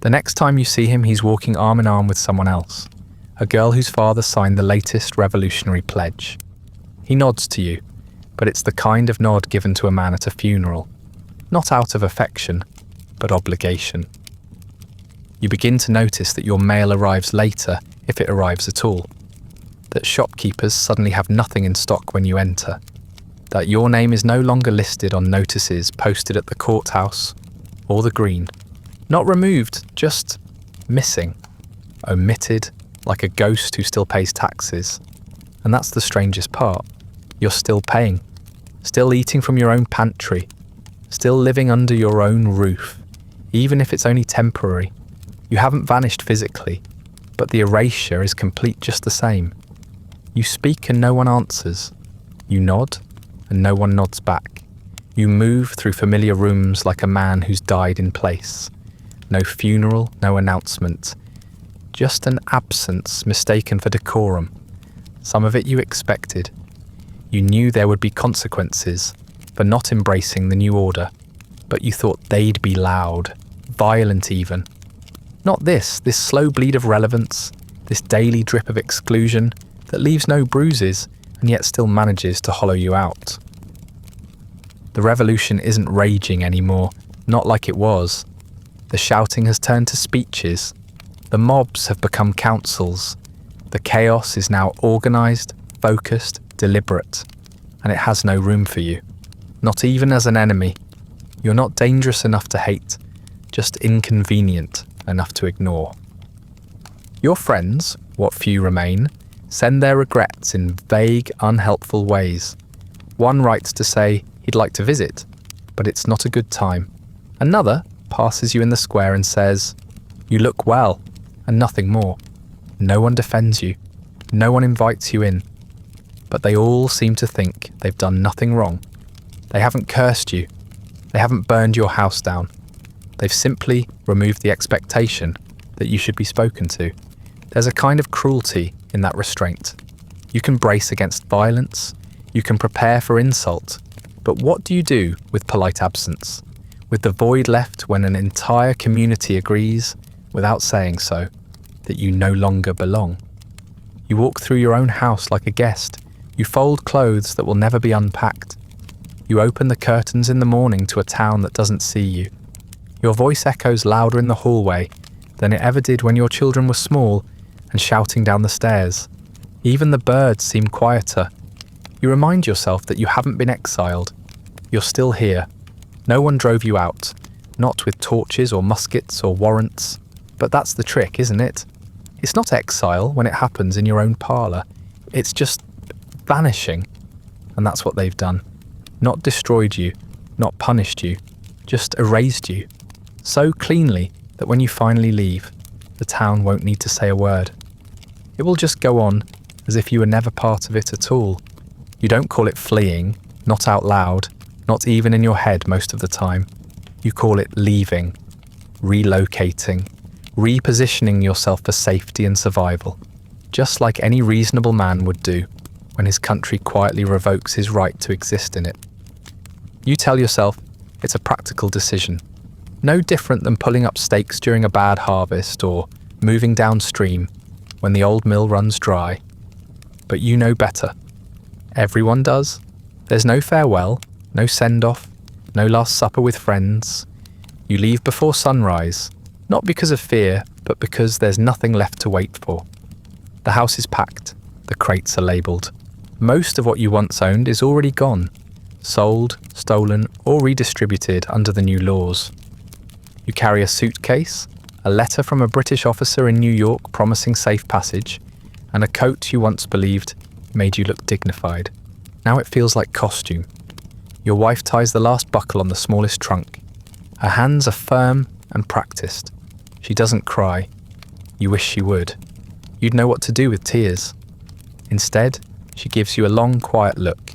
The next time you see him, he's walking arm in arm with someone else, a girl whose father signed the latest revolutionary pledge. He nods to you, but it's the kind of nod given to a man at a funeral, not out of affection, but obligation. You begin to notice that your mail arrives later, if it arrives at all, that shopkeepers suddenly have nothing in stock when you enter, that your name is no longer listed on notices posted at the courthouse or the green, not removed, just missing, omitted, like a ghost who still pays taxes. And that's the strangest part. You're still paying, still eating from your own pantry, still living under your own roof, even if it's only temporary. You haven't vanished physically, but the erasure is complete just the same. You speak and no one answers. You nod and no one nods back. You move through familiar rooms like a man who's died in place. No funeral, no announcement. Just an absence mistaken for decorum. Some of it you expected. You knew there would be consequences for not embracing the new order, but you thought they'd be loud, violent even. Not this slow bleed of relevance, this daily drip of exclusion that leaves no bruises and yet still manages to hollow you out. The revolution isn't raging anymore, not like it was. The shouting has turned to speeches. The mobs have become councils. The chaos is now organised, focused, deliberate, and it has no room for you. Not even as an enemy. You're not dangerous enough to hate, just inconvenient enough to ignore. Your friends, what few remain, send their regrets in vague, unhelpful ways. One writes to say he'd like to visit, but it's not a good time. Another passes you in the square and says, "You look well," and nothing more. No one defends you. No one invites you in. But they all seem to think they've done nothing wrong. They haven't cursed you. They haven't burned your house down. They've simply removed the expectation that you should be spoken to. There's a kind of cruelty in that restraint. You can brace against violence. You can prepare for insult. But what do you do with polite absence? With the void left when an entire community agrees, without saying so, that you no longer belong? You walk through your own house like a guest. You fold clothes that will never be unpacked. You open the curtains in the morning to a town that doesn't see you. Your voice echoes louder in the hallway than it ever did when your children were small and shouting down the stairs. Even the birds seem quieter. You remind yourself that you haven't been exiled. You're still here, No one drove you out, not with torches or muskets or warrants. But that's the trick, isn't it? It's not exile when it happens in your own parlour. It's just vanishing. And that's what they've done. Not destroyed you, not punished you, just erased you. So cleanly that when you finally leave, the town won't need to say a word. It will just go on as if you were never part of it at all. You don't call it fleeing, not out loud, not even in your head most of the time. You call it leaving, relocating, repositioning yourself for safety and survival, just like any reasonable man would do when his country quietly revokes his right to exist in it. You tell yourself it's a practical decision, no different than pulling up stakes during a bad harvest or moving downstream when the old mill runs dry. But you know better. Everyone does. There's no farewell, no send-off, no last supper with friends. You leave before sunrise, not because of fear, but because there's nothing left to wait for. The house is packed, the crates are labelled. Most of what you once owned is already gone, sold, stolen, or redistributed under the new laws. You carry a suitcase, a letter from a British officer in New York promising safe passage, and a coat you once believed made you look dignified. Now it feels like costume. Your wife ties the last buckle on the smallest trunk. Her hands are firm and practiced. She doesn't cry. You wish she would. You'd know what to do with tears. Instead, she gives you a long, quiet look,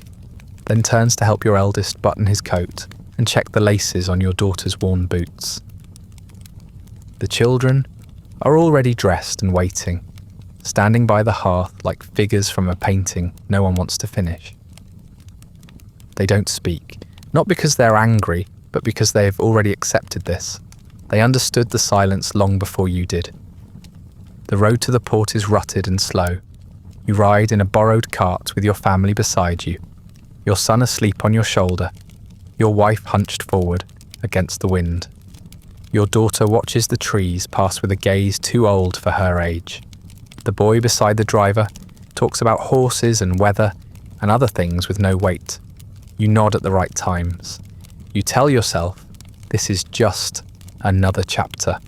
then turns to help your eldest button his coat and check the laces on your daughter's worn boots. The children are already dressed and waiting, standing by the hearth like figures from a painting no one wants to finish. They don't speak, not because they're angry, but because they have already accepted this. They understood the silence long before you did. The road to the port is rutted and slow. You ride in a borrowed cart with your family beside you, your son asleep on your shoulder, your wife hunched forward against the wind. Your daughter watches the trees pass with a gaze too old for her age. The boy beside the driver talks about horses and weather and other things with no weight. You nod at the right times. You tell yourself this is just another chapter,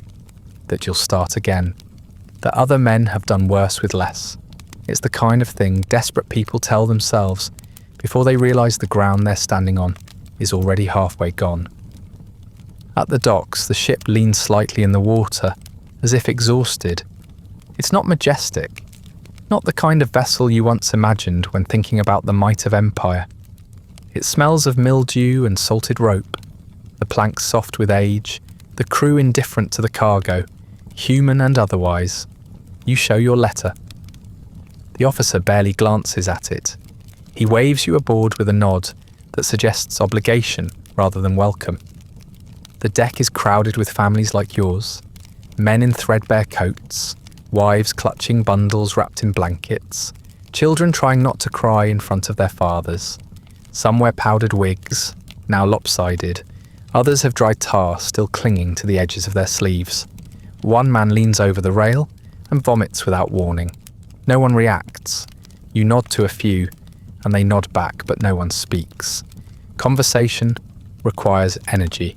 that you'll start again, that other men have done worse with less. It's the kind of thing desperate people tell themselves before they realise the ground they're standing on is already halfway gone. At the docks, the ship leans slightly in the water, as if exhausted. It's not majestic, not the kind of vessel you once imagined when thinking about the might of empire. It smells of mildew and salted rope, the planks soft with age, the crew indifferent to the cargo, human and otherwise. You show your letter. The officer barely glances at it. He waves you aboard with a nod that suggests obligation rather than welcome. The deck is crowded with families like yours, men in threadbare coats, wives clutching bundles wrapped in blankets, children trying not to cry in front of their fathers. Some wear powdered wigs, now lopsided. Others have dry tar still clinging to the edges of their sleeves. One man leans over the rail and vomits without warning. No one reacts. You nod to a few, and they nod back, but no one speaks. Conversation requires energy,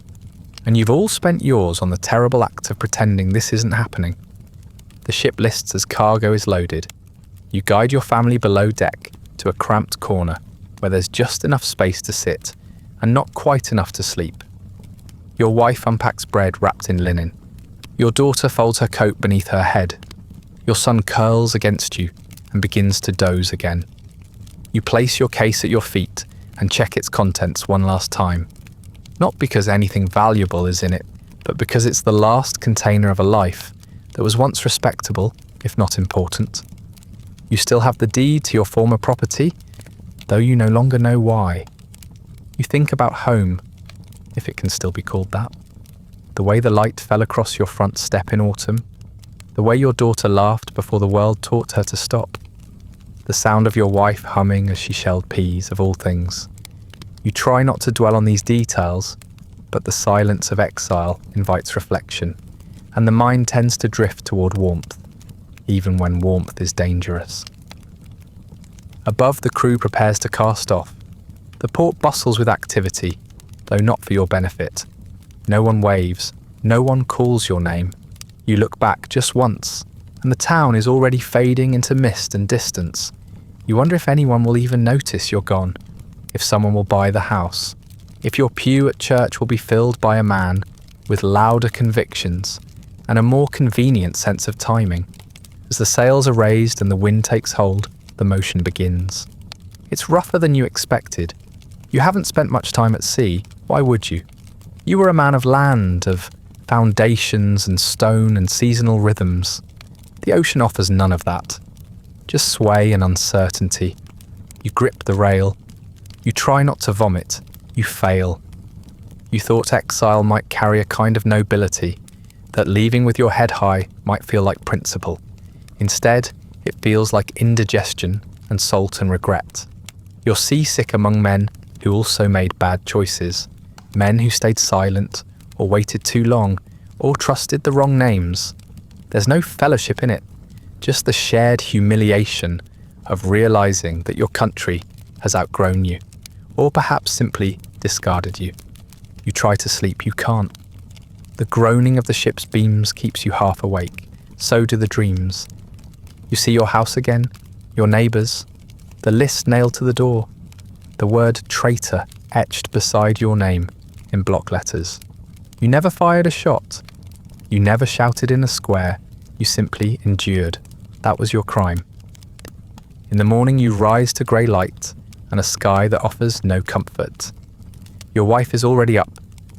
and you've all spent yours on the terrible act of pretending this isn't happening. The ship lists as cargo is loaded. You guide your family below deck to a cramped corner where there's just enough space to sit and not quite enough to sleep. Your wife unpacks bread wrapped in linen. Your daughter folds her coat beneath her head. Your son curls against you and begins to doze again. You place your case at your feet and check its contents one last time. Not because anything valuable is in it, but because it's the last container of a life that was once respectable, if not important. You still have the deed to your former property, though you no longer know why. You think about home, if it can still be called that. The way the light fell across your front step in autumn. The way your daughter laughed before the world taught her to stop. The sound of your wife humming as she shelled peas, of all things. You try not to dwell on these details, but the silence of exile invites reflection, and the mind tends to drift toward warmth, even when warmth is dangerous. Above, the crew prepares to cast off. The port bustles with activity. though not for your benefit. No one waves, no one calls your name. You look back just once, and the town is already fading into mist and distance. You wonder if anyone will even notice you're gone, if someone will buy the house, if your pew at church will be filled by a man with louder convictions and a more convenient sense of timing. As the sails are raised and the wind takes hold, the motion begins. It's rougher than you expected. You haven't spent much time at sea, why would you? You were a man of land, of foundations and stone and seasonal rhythms. The ocean offers none of that. Just sway and uncertainty. You grip the rail. You try not to vomit. You fail. You thought exile might carry a kind of nobility, that leaving with your head high might feel like principle. Instead, it feels like indigestion and salt and regret. You're seasick among men who also made bad choices, men who stayed silent or waited too long or trusted the wrong names. There's no fellowship in it, just the shared humiliation of realizing that your country has outgrown you, or perhaps simply discarded you. You try to sleep, you can't. The groaning of the ship's beams keeps you half awake. So do the dreams. You see your house again, your neighbours, the list nailed to the door, the word traitor etched beside your name in block letters. You never fired a shot. You never shouted in a square. You simply endured. That was your crime. In the morning you rise to grey light and a sky that offers no comfort. Your wife is already up,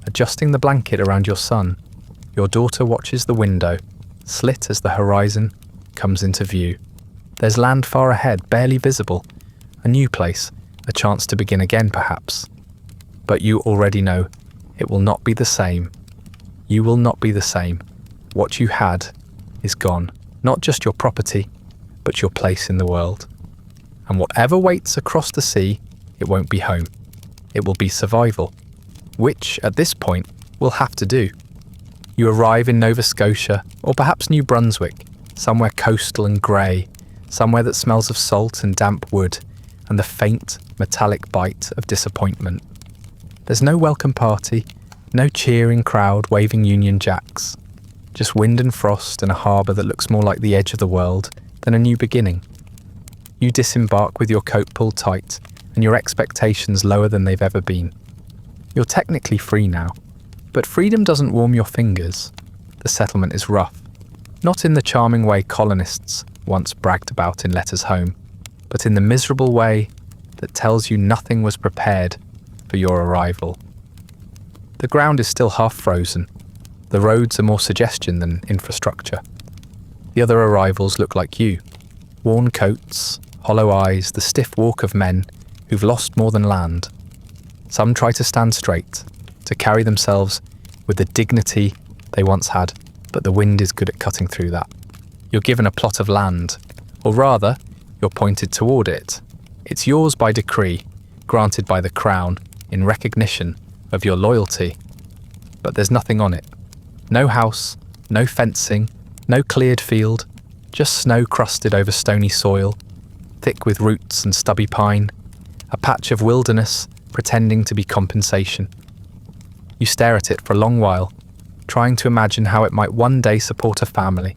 adjusting the blanket around your son. Your daughter watches the window, slit as the horizon comes into view. There's land far ahead, barely visible. A new place, a chance to begin again perhaps. But you already know it will not be the same. You will not be the same. What you had is gone. Not just your property, but your place in the world. And whatever waits across the sea, it won't be home. It will be survival, which at this point will have to do. You arrive in Nova Scotia, or perhaps New Brunswick, somewhere coastal and grey, somewhere that smells of salt and damp wood, and the faint, metallic bite of disappointment. There's no welcome party, no cheering crowd waving Union Jacks, just wind and frost and a harbour that looks more like the edge of the world than a new beginning. You disembark with your coat pulled tight and your expectations lower than they've ever been. You're technically free now, but freedom doesn't warm your fingers. The settlement is rough, not in the charming way colonists once bragged about in letters home, but in the miserable way that tells you nothing was prepared for your arrival. The ground is still half frozen. The roads are more suggestion than infrastructure. The other arrivals look like you. Worn coats, hollow eyes, the stiff walk of men who've lost more than land. Some try to stand straight, to carry themselves with the dignity they once had, but the wind is good at cutting through that. You're given a plot of land, or rather, you're pointed toward it. It's yours by decree, granted by the Crown in recognition of your loyalty. But there's nothing on it. No house, no fencing, no cleared field, just snow crusted over stony soil, thick with roots and stubby pine, a patch of wilderness pretending to be compensation. You stare at it for a long while, trying to imagine how it might one day support a family,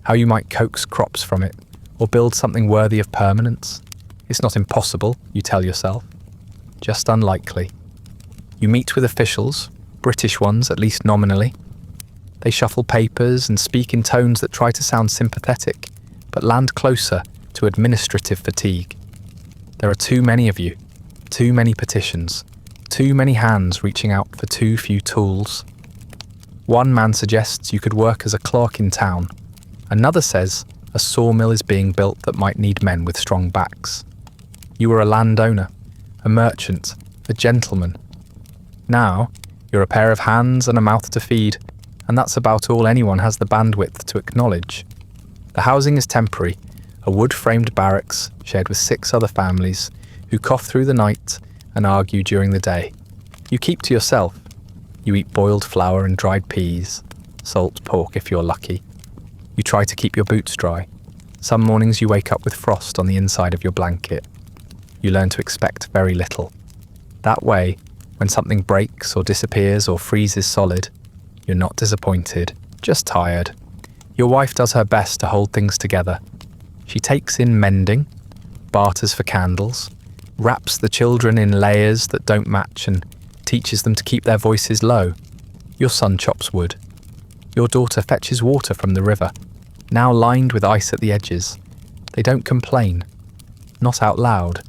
how you might coax crops from it, or build something worthy of permanence. It's not impossible, you tell yourself, just unlikely. You meet with officials, British ones at least nominally. They shuffle papers and speak in tones that try to sound sympathetic, but land closer to administrative fatigue. There are too many of you, too many petitions, too many hands reaching out for too few tools. One man suggests you could work as a clerk in town. Another says a sawmill is being built that might need men with strong backs. You were a landowner, a merchant, a gentleman. Now, you're a pair of hands and a mouth to feed, and that's about all anyone has the bandwidth to acknowledge. The housing is temporary, a wood-framed barracks shared with 6 other families who cough through the night and argue during the day. You keep to yourself. You eat boiled flour and dried peas, salt pork if you're lucky. You try to keep your boots dry. Some mornings you wake up with frost on the inside of your blanket. You learn to expect very little. That way, When something breaks or disappears or freezes solid, you're not disappointed, just tired. Your wife does her best to hold things together. She takes in mending, barters for candles, wraps the children in layers that don't match and teaches them to keep their voices low. Your son chops wood. Your daughter fetches water from the river, now lined with ice at the edges. They don't complain, not out loud,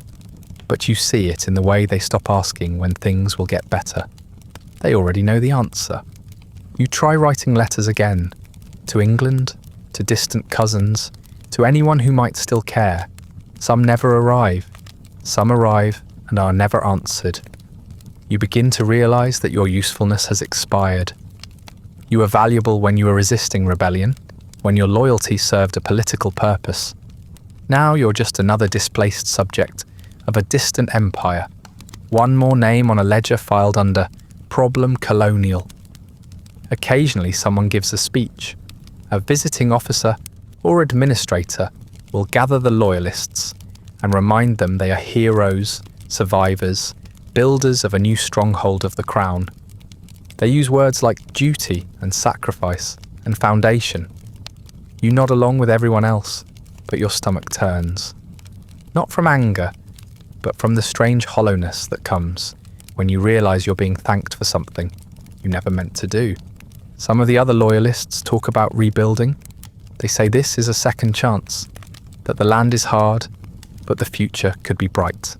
but you see it in the way they stop asking when things will get better. They already know the answer. You try writing letters again, to England, to distant cousins, to anyone who might still care. Some never arrive. Some arrive and are never answered. You begin to realise that your usefulness has expired. You were valuable when you were resisting rebellion, when your loyalty served a political purpose. Now you're just another displaced subject of a distant empire, one more name on a ledger filed under Problem Colonial. Occasionally someone gives a speech. A visiting officer or administrator will gather the Loyalists and remind them they are heroes, survivors, builders of a new stronghold of the crown. They use words like duty and sacrifice and foundation. You nod along with everyone else, but your stomach turns. Not from anger, but from the strange hollowness that comes when you realise you're being thanked for something you never meant to do. Some of the other Loyalists talk about rebuilding. They say this is a second chance, that the land is hard, but the future could be bright.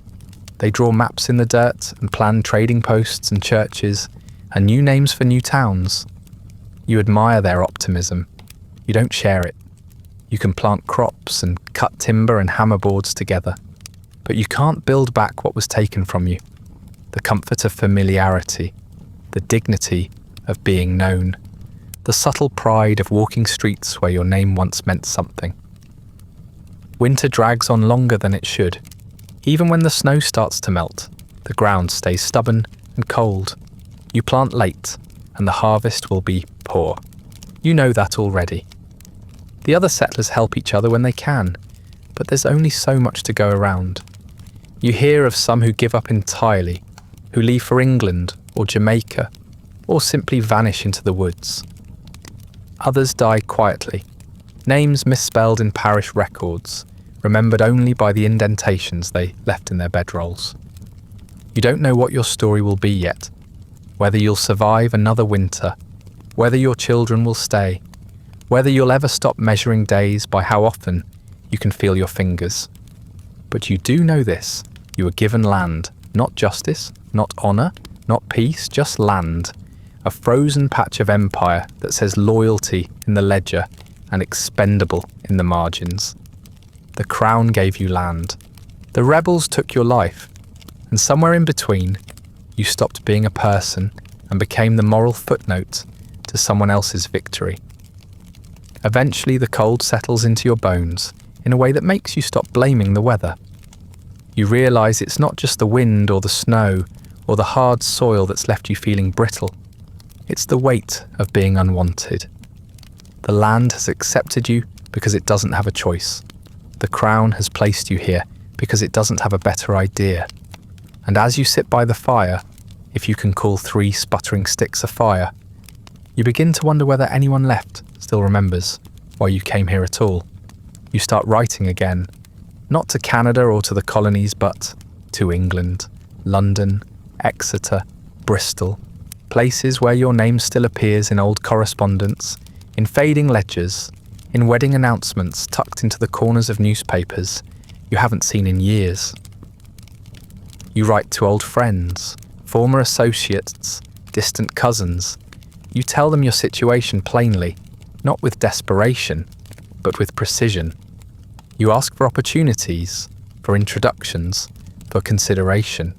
They draw maps in the dirt and plan trading posts and churches and new names for new towns. You admire their optimism. You don't share it. You can plant crops and cut timber and hammer boards together, but you can't build back what was taken from you. The comfort of familiarity, the dignity of being known, the subtle pride of walking streets where your name once meant something. Winter drags on longer than it should. Even when the snow starts to melt, the ground stays stubborn and cold. You plant late, and the harvest will be poor. You know that already. The other settlers help each other when they can, but there's only so much to go around. You hear of some who give up entirely, who leave for England or Jamaica, or simply vanish into the woods. Others die quietly, names misspelled in parish records, remembered only by the indentations they left in their bedrolls. You don't know what your story will be yet, whether you'll survive another winter, whether your children will stay, whether you'll ever stop measuring days by how often you can feel your fingers. But you do know this: you were given land, not justice, not honour, not peace, just land. A frozen patch of empire that says loyalty in the ledger and expendable in the margins. The crown gave you land. The rebels took your life, and somewhere in between, you stopped being a person and became the moral footnote to someone else's victory. Eventually, the cold settles into your bones in a way that makes you stop blaming the weather. You realise it's not just the wind or the snow or the hard soil that's left you feeling brittle. It's the weight of being unwanted. The land has accepted you because it doesn't have a choice. The crown has placed you here because it doesn't have a better idea. And as you sit by the fire, if you can call 3 sputtering sticks a fire, you begin to wonder whether anyone left still remembers why you came here at all. You start writing again, not to Canada or to the colonies, but to England, London, Exeter, Bristol, places where your name still appears in old correspondence, in fading ledgers, in wedding announcements tucked into the corners of newspapers you haven't seen in years. You write to old friends, former associates, distant cousins. You tell them your situation plainly, not with desperation, but with precision. You ask for opportunities, for introductions, for consideration.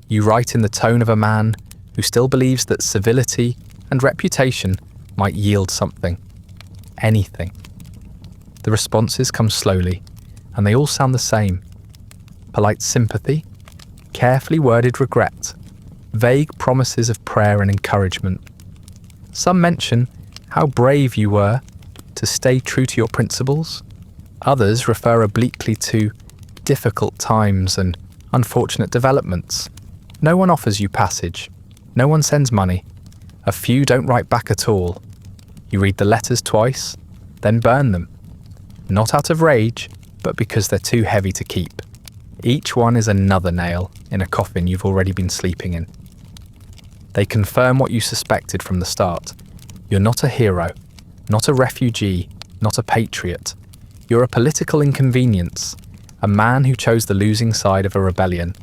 You write in the tone of a man who still believes that civility and reputation might yield something. Anything. The responses come slowly, and they all sound the same. Polite sympathy, carefully worded regret, vague promises of prayer and encouragement. Some mention how brave you were to stay true to your principles. Others refer obliquely to difficult times and unfortunate developments. No one offers you passage. No one sends money. A few don't write back at all. You read the letters twice, then burn them. Not out of rage, but because they're too heavy to keep. Each one is another nail in a coffin you've already been sleeping in. They confirm what you suspected from the start. You're not a hero, not a refugee, not a patriot. You're a political inconvenience, a man who chose the losing side of a rebellion,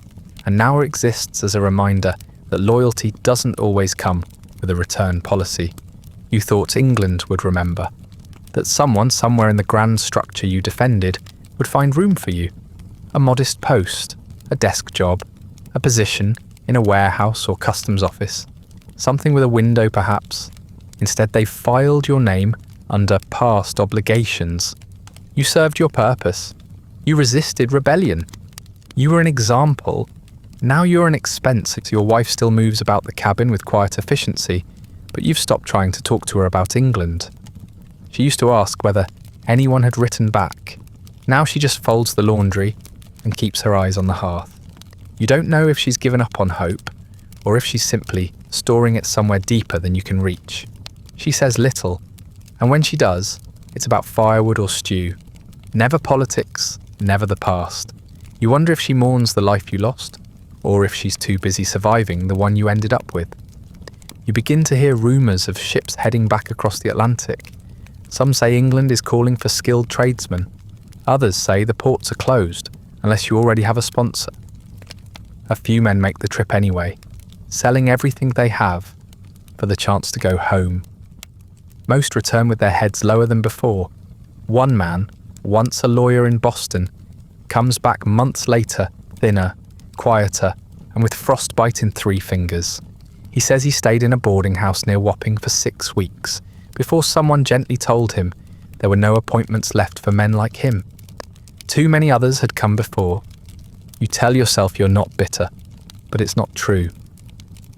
and now exists as a reminder that loyalty doesn't always come with a return policy. You thought England would remember, that someone somewhere in the grand structure you defended would find room for you. A modest post, a desk job, a position in a warehouse or customs office, something with a window perhaps. Instead, they filed your name under past obligations. You served your purpose. You resisted rebellion. You were an example. Now you're an expense. Your wife still moves about the cabin with quiet efficiency, but you've stopped trying to talk to her about England. She used to ask whether anyone had written back. Now she just folds the laundry and keeps her eyes on the hearth. You don't know if she's given up on hope, or if she's simply storing it somewhere deeper than you can reach. She says little, and when she does, it's about firewood or stew. Never politics, never the past. You wonder if she mourns the life you lost, or if she's too busy surviving the one you ended up with. You begin to hear rumours of ships heading back across the Atlantic. Some say England is calling for skilled tradesmen. Others say the ports are closed, unless you already have a sponsor. A few men make the trip anyway, selling everything they have for the chance to go home. Most return with their heads lower than before. One man, once a lawyer in Boston, comes back months later, thinner, quieter, and with frostbite in 3 fingers. He says he stayed in a boarding house near Wapping for 6 weeks before someone gently told him there were no appointments left for men like him. Too many others had come before. You tell yourself you're not bitter, but it's not true.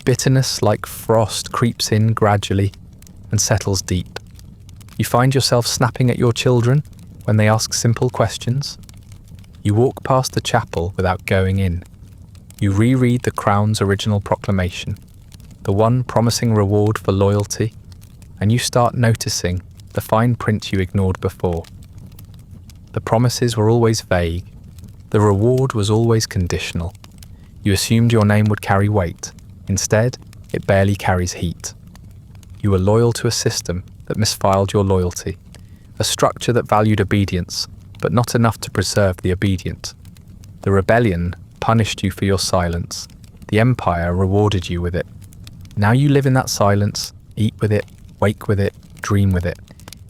Bitterness, like frost, creeps in gradually and settles deep. You find yourself snapping at your children when they ask simple questions. You walk past the chapel without going in. You reread the Crown's original proclamation, the one promising reward for loyalty, and you start noticing the fine print you ignored before. The promises were always vague. The reward was always conditional. You assumed your name would carry weight. Instead, it barely carries heat. You were loyal to a system that misfiled your loyalty, a structure that valued obedience, but not enough to preserve the obedient. The rebellion punished you for your silence. The empire rewarded you with it. Now you live in that silence, eat with it, wake with it, dream with it.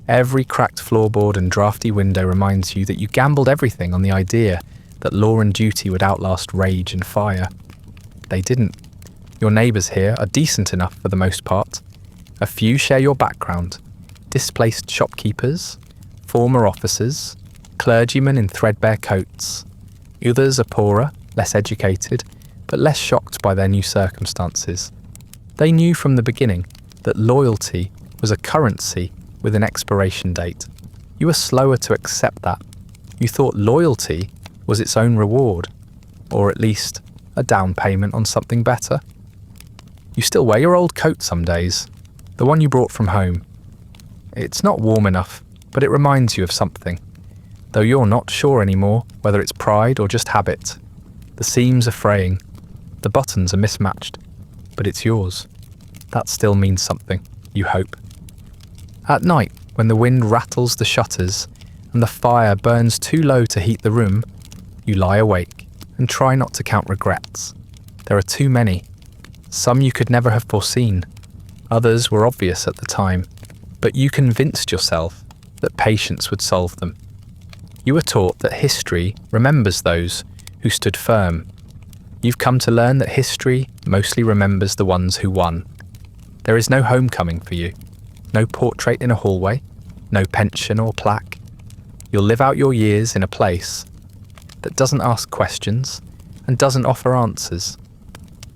Every cracked floorboard and drafty window reminds you that you gambled everything on the idea that law and duty would outlast rage and fire. They didn't. Your neighbours here are decent enough for the most part. A few share your background. Displaced shopkeepers, former officers, clergymen in threadbare coats. Others are poorer, less educated, but less shocked by their new circumstances. They knew from the beginning that loyalty was a currency with an expiration date. You were slower to accept that. You thought loyalty was its own reward, or at least a down payment on something better. You still wear your old coat some days, the one you brought from home. It's not warm enough, but it reminds you of something, though you're not sure anymore whether it's pride or just habit. The seams are fraying, the buttons are mismatched, but it's yours. That still means something, you hope. At night, when the wind rattles the shutters and the fire burns too low to heat the room, you lie awake and try not to count regrets. There are too many. Some you could never have foreseen. Others were obvious at the time, but you convinced yourself that patience would solve them. You were taught that history remembers those who stood firm. You've come to learn that history mostly remembers the ones who won. There is no homecoming for you, no portrait in a hallway, no pension or plaque. You'll live out your years in a place that doesn't ask questions and doesn't offer answers.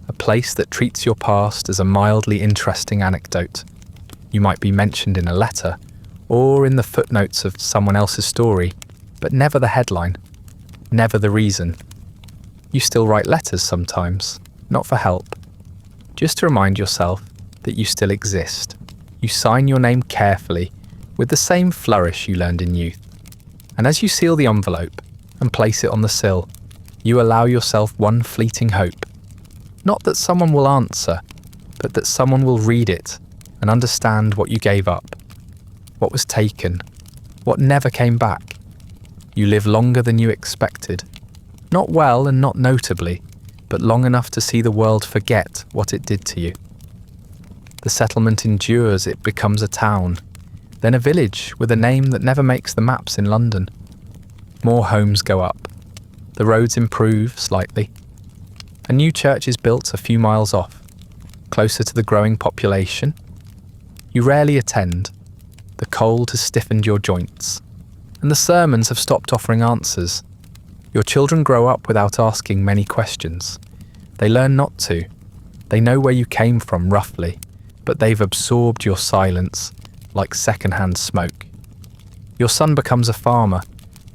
A place that treats your past as a mildly interesting anecdote. You might be mentioned in a letter or in the footnotes of someone else's story, but never the headline, never the reason. You still write letters sometimes, not for help, just to remind yourself that you still exist. You sign your name carefully with the same flourish you learned in youth. And as you seal the envelope and place it on the sill, you allow yourself one fleeting hope. Not that someone will answer, but that someone will read it and understand what you gave up, what was taken, what never came back. You live longer than you expected. Not well and not notably, but long enough to see the world forget what it did to you. The settlement endures, it becomes a town, then a village with a name that never makes the maps in London. More homes go up. The roads improve slightly. A new church is built a few miles off, closer to the growing population. You rarely attend. The cold has stiffened your joints, and the sermons have stopped offering answers. Your children grow up without asking many questions. They learn not to. They know where you came from roughly, but they've absorbed your silence like second-hand smoke. Your son becomes a farmer,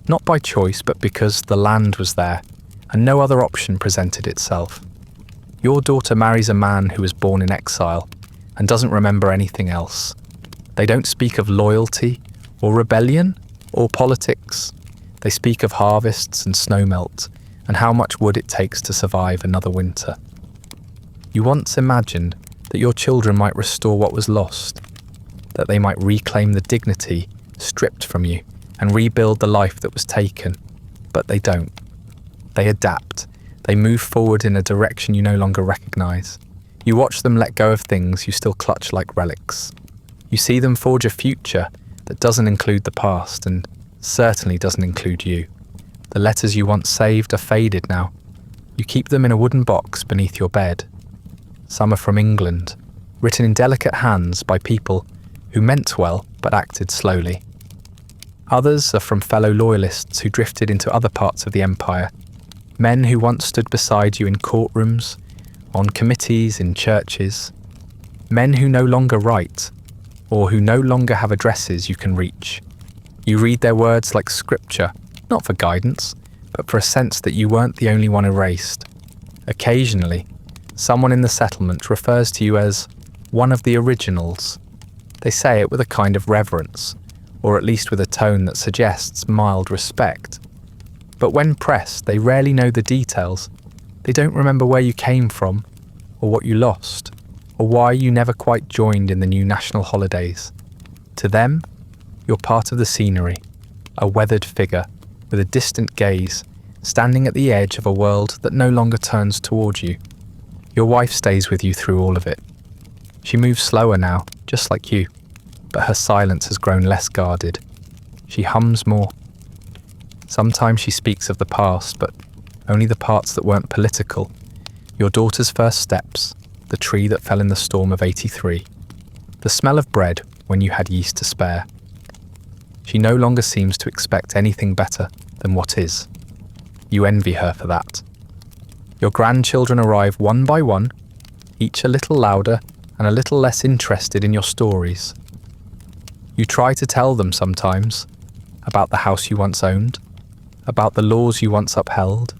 not by choice but because the land was there and no other option presented itself. Your daughter marries a man who was born in exile and doesn't remember anything else. They don't speak of loyalty or rebellion or politics. They speak of harvests and snowmelt and how much wood it takes to survive another winter. You once imagined that your children might restore what was lost, that they might reclaim the dignity stripped from you and rebuild the life that was taken, but they don't. They adapt. They move forward in a direction you no longer recognize. You watch them let go of things you still clutch like relics. You see them forge a future that doesn't include the past and certainly doesn't include you. The letters you once saved are faded now. You keep them in a wooden box beneath your bed. Some are from England, written in delicate hands by people who meant well but acted slowly. Others are from fellow Loyalists who drifted into other parts of the empire, men who once stood beside you in courtrooms, on committees, in churches, men who no longer write, or who no longer have addresses you can reach. You read their words like scripture, not for guidance, but for a sense that you weren't the only one erased. Occasionally, someone in the settlement refers to you as one of the originals. They say it with a kind of reverence, or at least with a tone that suggests mild respect. But when pressed, they rarely know the details. They don't remember where you came from, or what you lost, or why you never quite joined in the new national holidays. To them, you're part of the scenery, a weathered figure with a distant gaze, standing at the edge of a world that no longer turns toward you. Your wife stays with you through all of it. She moves slower now, just like you, but her silence has grown less guarded. She hums more. Sometimes she speaks of the past, but only the parts that weren't political. Your daughter's first steps, the tree that fell in the storm of '83, the smell of bread when you had yeast to spare. She no longer seems to expect anything better than what is. You envy her for that. Your grandchildren arrive one by one, each a little louder and a little less interested in your stories. You try to tell them sometimes about the house you once owned, about the laws you once upheld,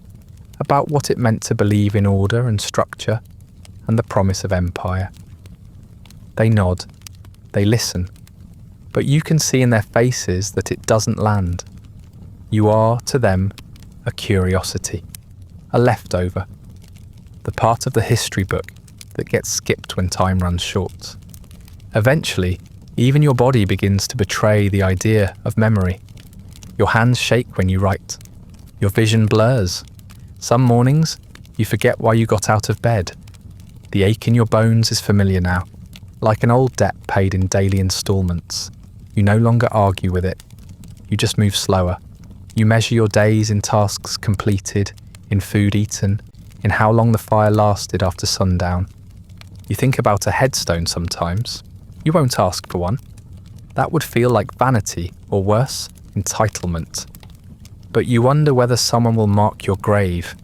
about what it meant to believe in order and structure and the promise of empire. They nod, they listen, but you can see in their faces that it doesn't land. You are, to them, a curiosity, a leftover, the part of the history book that gets skipped when time runs short. Eventually, even your body begins to betray the idea of memory. Your hands shake when you write. Your vision blurs. Some mornings, you forget why you got out of bed. The ache in your bones is familiar now, like an old debt paid in daily installments. You no longer argue with it. You just move slower. You measure your days in tasks completed, in food eaten, in how long the fire lasted after sundown. You think about a headstone sometimes. You won't ask for one. That would feel like vanity, or worse, entitlement. But you wonder whether someone will mark your grave,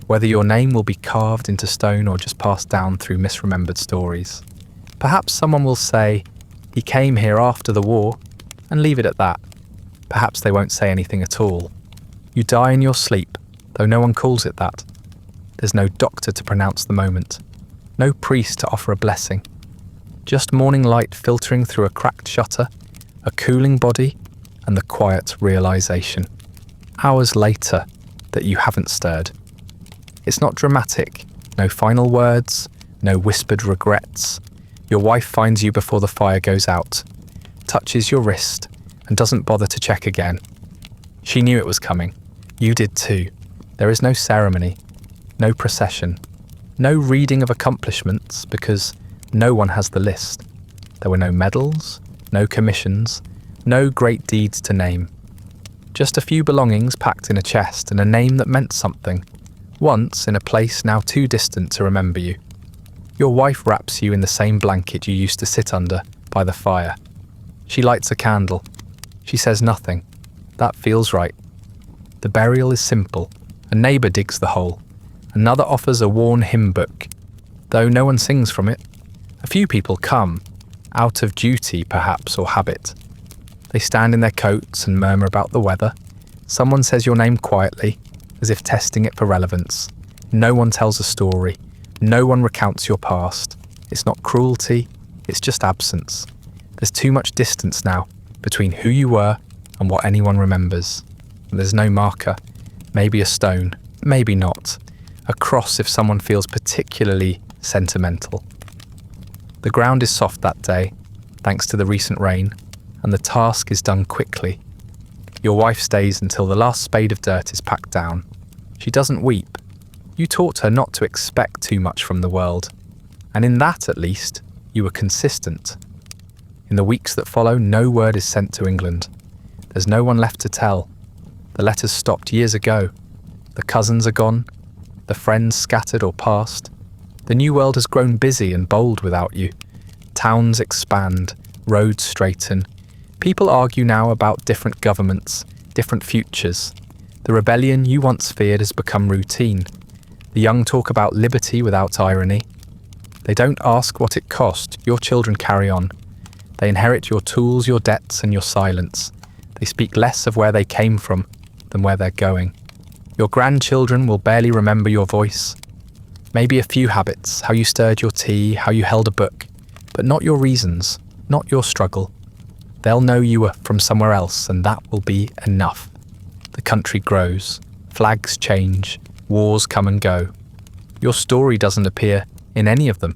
whether your name will be carved into stone or just passed down through misremembered stories. Perhaps someone will say, "He came here after the war," and leave it at that. Perhaps they won't say anything at all. You die in your sleep, though no one calls it that. There's no doctor to pronounce the moment, no priest to offer a blessing. Just morning light filtering through a cracked shutter, a cooling body, and the quiet realization, hours later, that you haven't stirred. It's not dramatic, no final words, no whispered regrets. Your wife finds you before the fire goes out, touches your wrist, and doesn't bother to check again. She knew it was coming. You did too. There is no ceremony, no procession, no reading of accomplishments because no one has the list. There were no medals, no commissions, no great deeds to name. Just a few belongings packed in a chest and a name that meant something, once in a place now too distant to remember you. Your wife wraps you in the same blanket you used to sit under by the fire. She lights a candle. She says nothing. That feels right. The burial is simple. A neighbour digs the hole. Another offers a worn hymn book, though no one sings from it. A few people come, out of duty perhaps or habit. They stand in their coats and murmur about the weather. Someone says your name quietly, as if testing it for relevance. No one tells a story. No one recounts your past. It's not cruelty, it's just absence. There's too much distance now between who you were and what anyone remembers. There's no marker, maybe a stone, maybe not. A cross if someone feels particularly sentimental. The ground is soft that day, thanks to the recent rain, and the task is done quickly. Your wife stays until the last spade of dirt is packed down. She doesn't weep. You taught her not to expect too much from the world, and in that at least, you were consistent. In the weeks that follow, no word is sent to England. There's no one left to tell. The letters stopped years ago. The cousins are gone. The friends scattered or passed. The new world has grown busy and bold without you. Towns expand, roads straighten. People argue now about different governments, different futures. The rebellion you once feared has become routine. The young talk about liberty without irony. They don't ask what it cost. Your children carry on. They inherit your tools, your debts, and your silence. They speak less of where they came from than where they're going. Your grandchildren will barely remember your voice. Maybe a few habits, how you stirred your tea, how you held a book, but not your reasons, not your struggle. They'll know you were from somewhere else, and that will be enough. The country grows, flags change, wars come and go. Your story doesn't appear in any of them.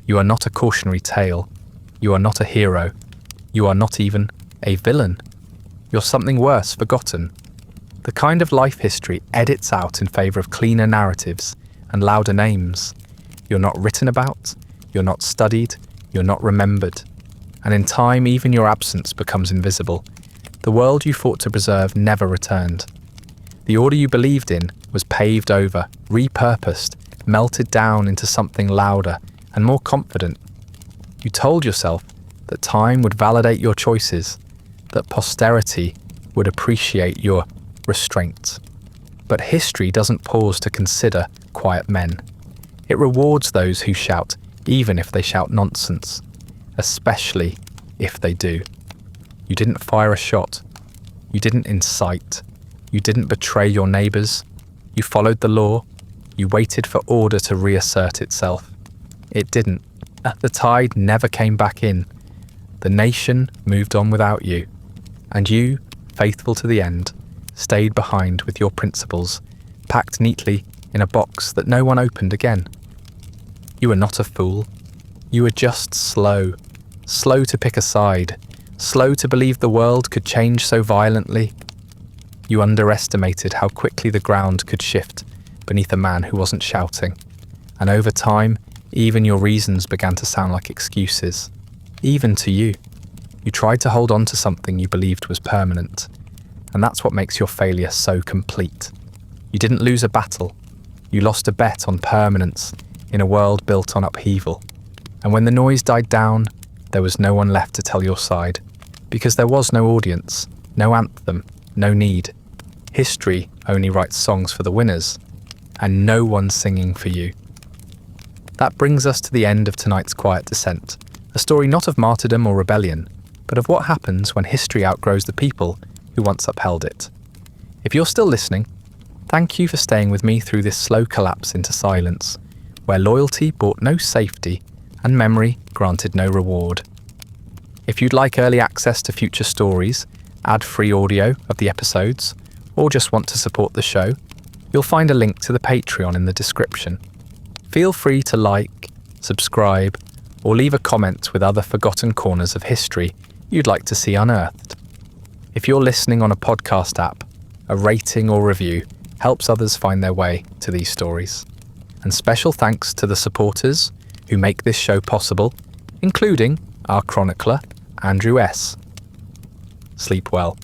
You are not a cautionary tale. You are not a hero. You are not even a villain. You're something worse, forgotten. The kind of life history edits out in favour of cleaner narratives and louder names. You're not written about, you're not studied, you're not remembered. And in time, even your absence becomes invisible. The world you fought to preserve never returned. The order you believed in was paved over, repurposed, melted down into something louder and more confident. You told yourself that time would validate your choices, that posterity would appreciate your restraint. But history doesn't pause to consider quiet men. It rewards those who shout, even if they shout nonsense, especially if they do. You didn't fire a shot. You didn't incite. You didn't betray your neighbours. You followed the law. You waited for order to reassert itself. It didn't. The tide never came back in. The nation moved on without you. And you, faithful to the end, stayed behind with your principles, packed neatly in a box that no one opened again. You were not a fool. You were just slow. Slow to pick a side. Slow to believe the world could change so violently. You underestimated how quickly the ground could shift beneath a man who wasn't shouting. And over time, even your reasons began to sound like excuses. Even to you. You tried to hold on to something you believed was permanent. And that's what makes your failure so complete. You didn't lose a battle. You lost a bet on permanence in a world built on upheaval. And when the noise died down, there was no one left to tell your side. Because there was no audience, no anthem, no need. History only writes songs for the winners, and no one singing for you. That brings us to the end of tonight's Quiet Descent, a story not of martyrdom or rebellion, but of what happens when history outgrows the people who once upheld it. If you're still listening, Thank you for staying with me through this slow collapse into silence, where loyalty brought no safety and memory granted no reward. If you'd like early access to future stories, ad-free audio of the episodes, or just want to support the show, you'll find a link to the Patreon in the description. Feel free to like, subscribe, or leave a comment with other forgotten corners of history you'd like to see unearthed. If you're listening on a podcast app, a rating or review helps others find their way to these stories. And special thanks to the supporters who make this show possible, including our chronicler, Andrew S. Sleep well.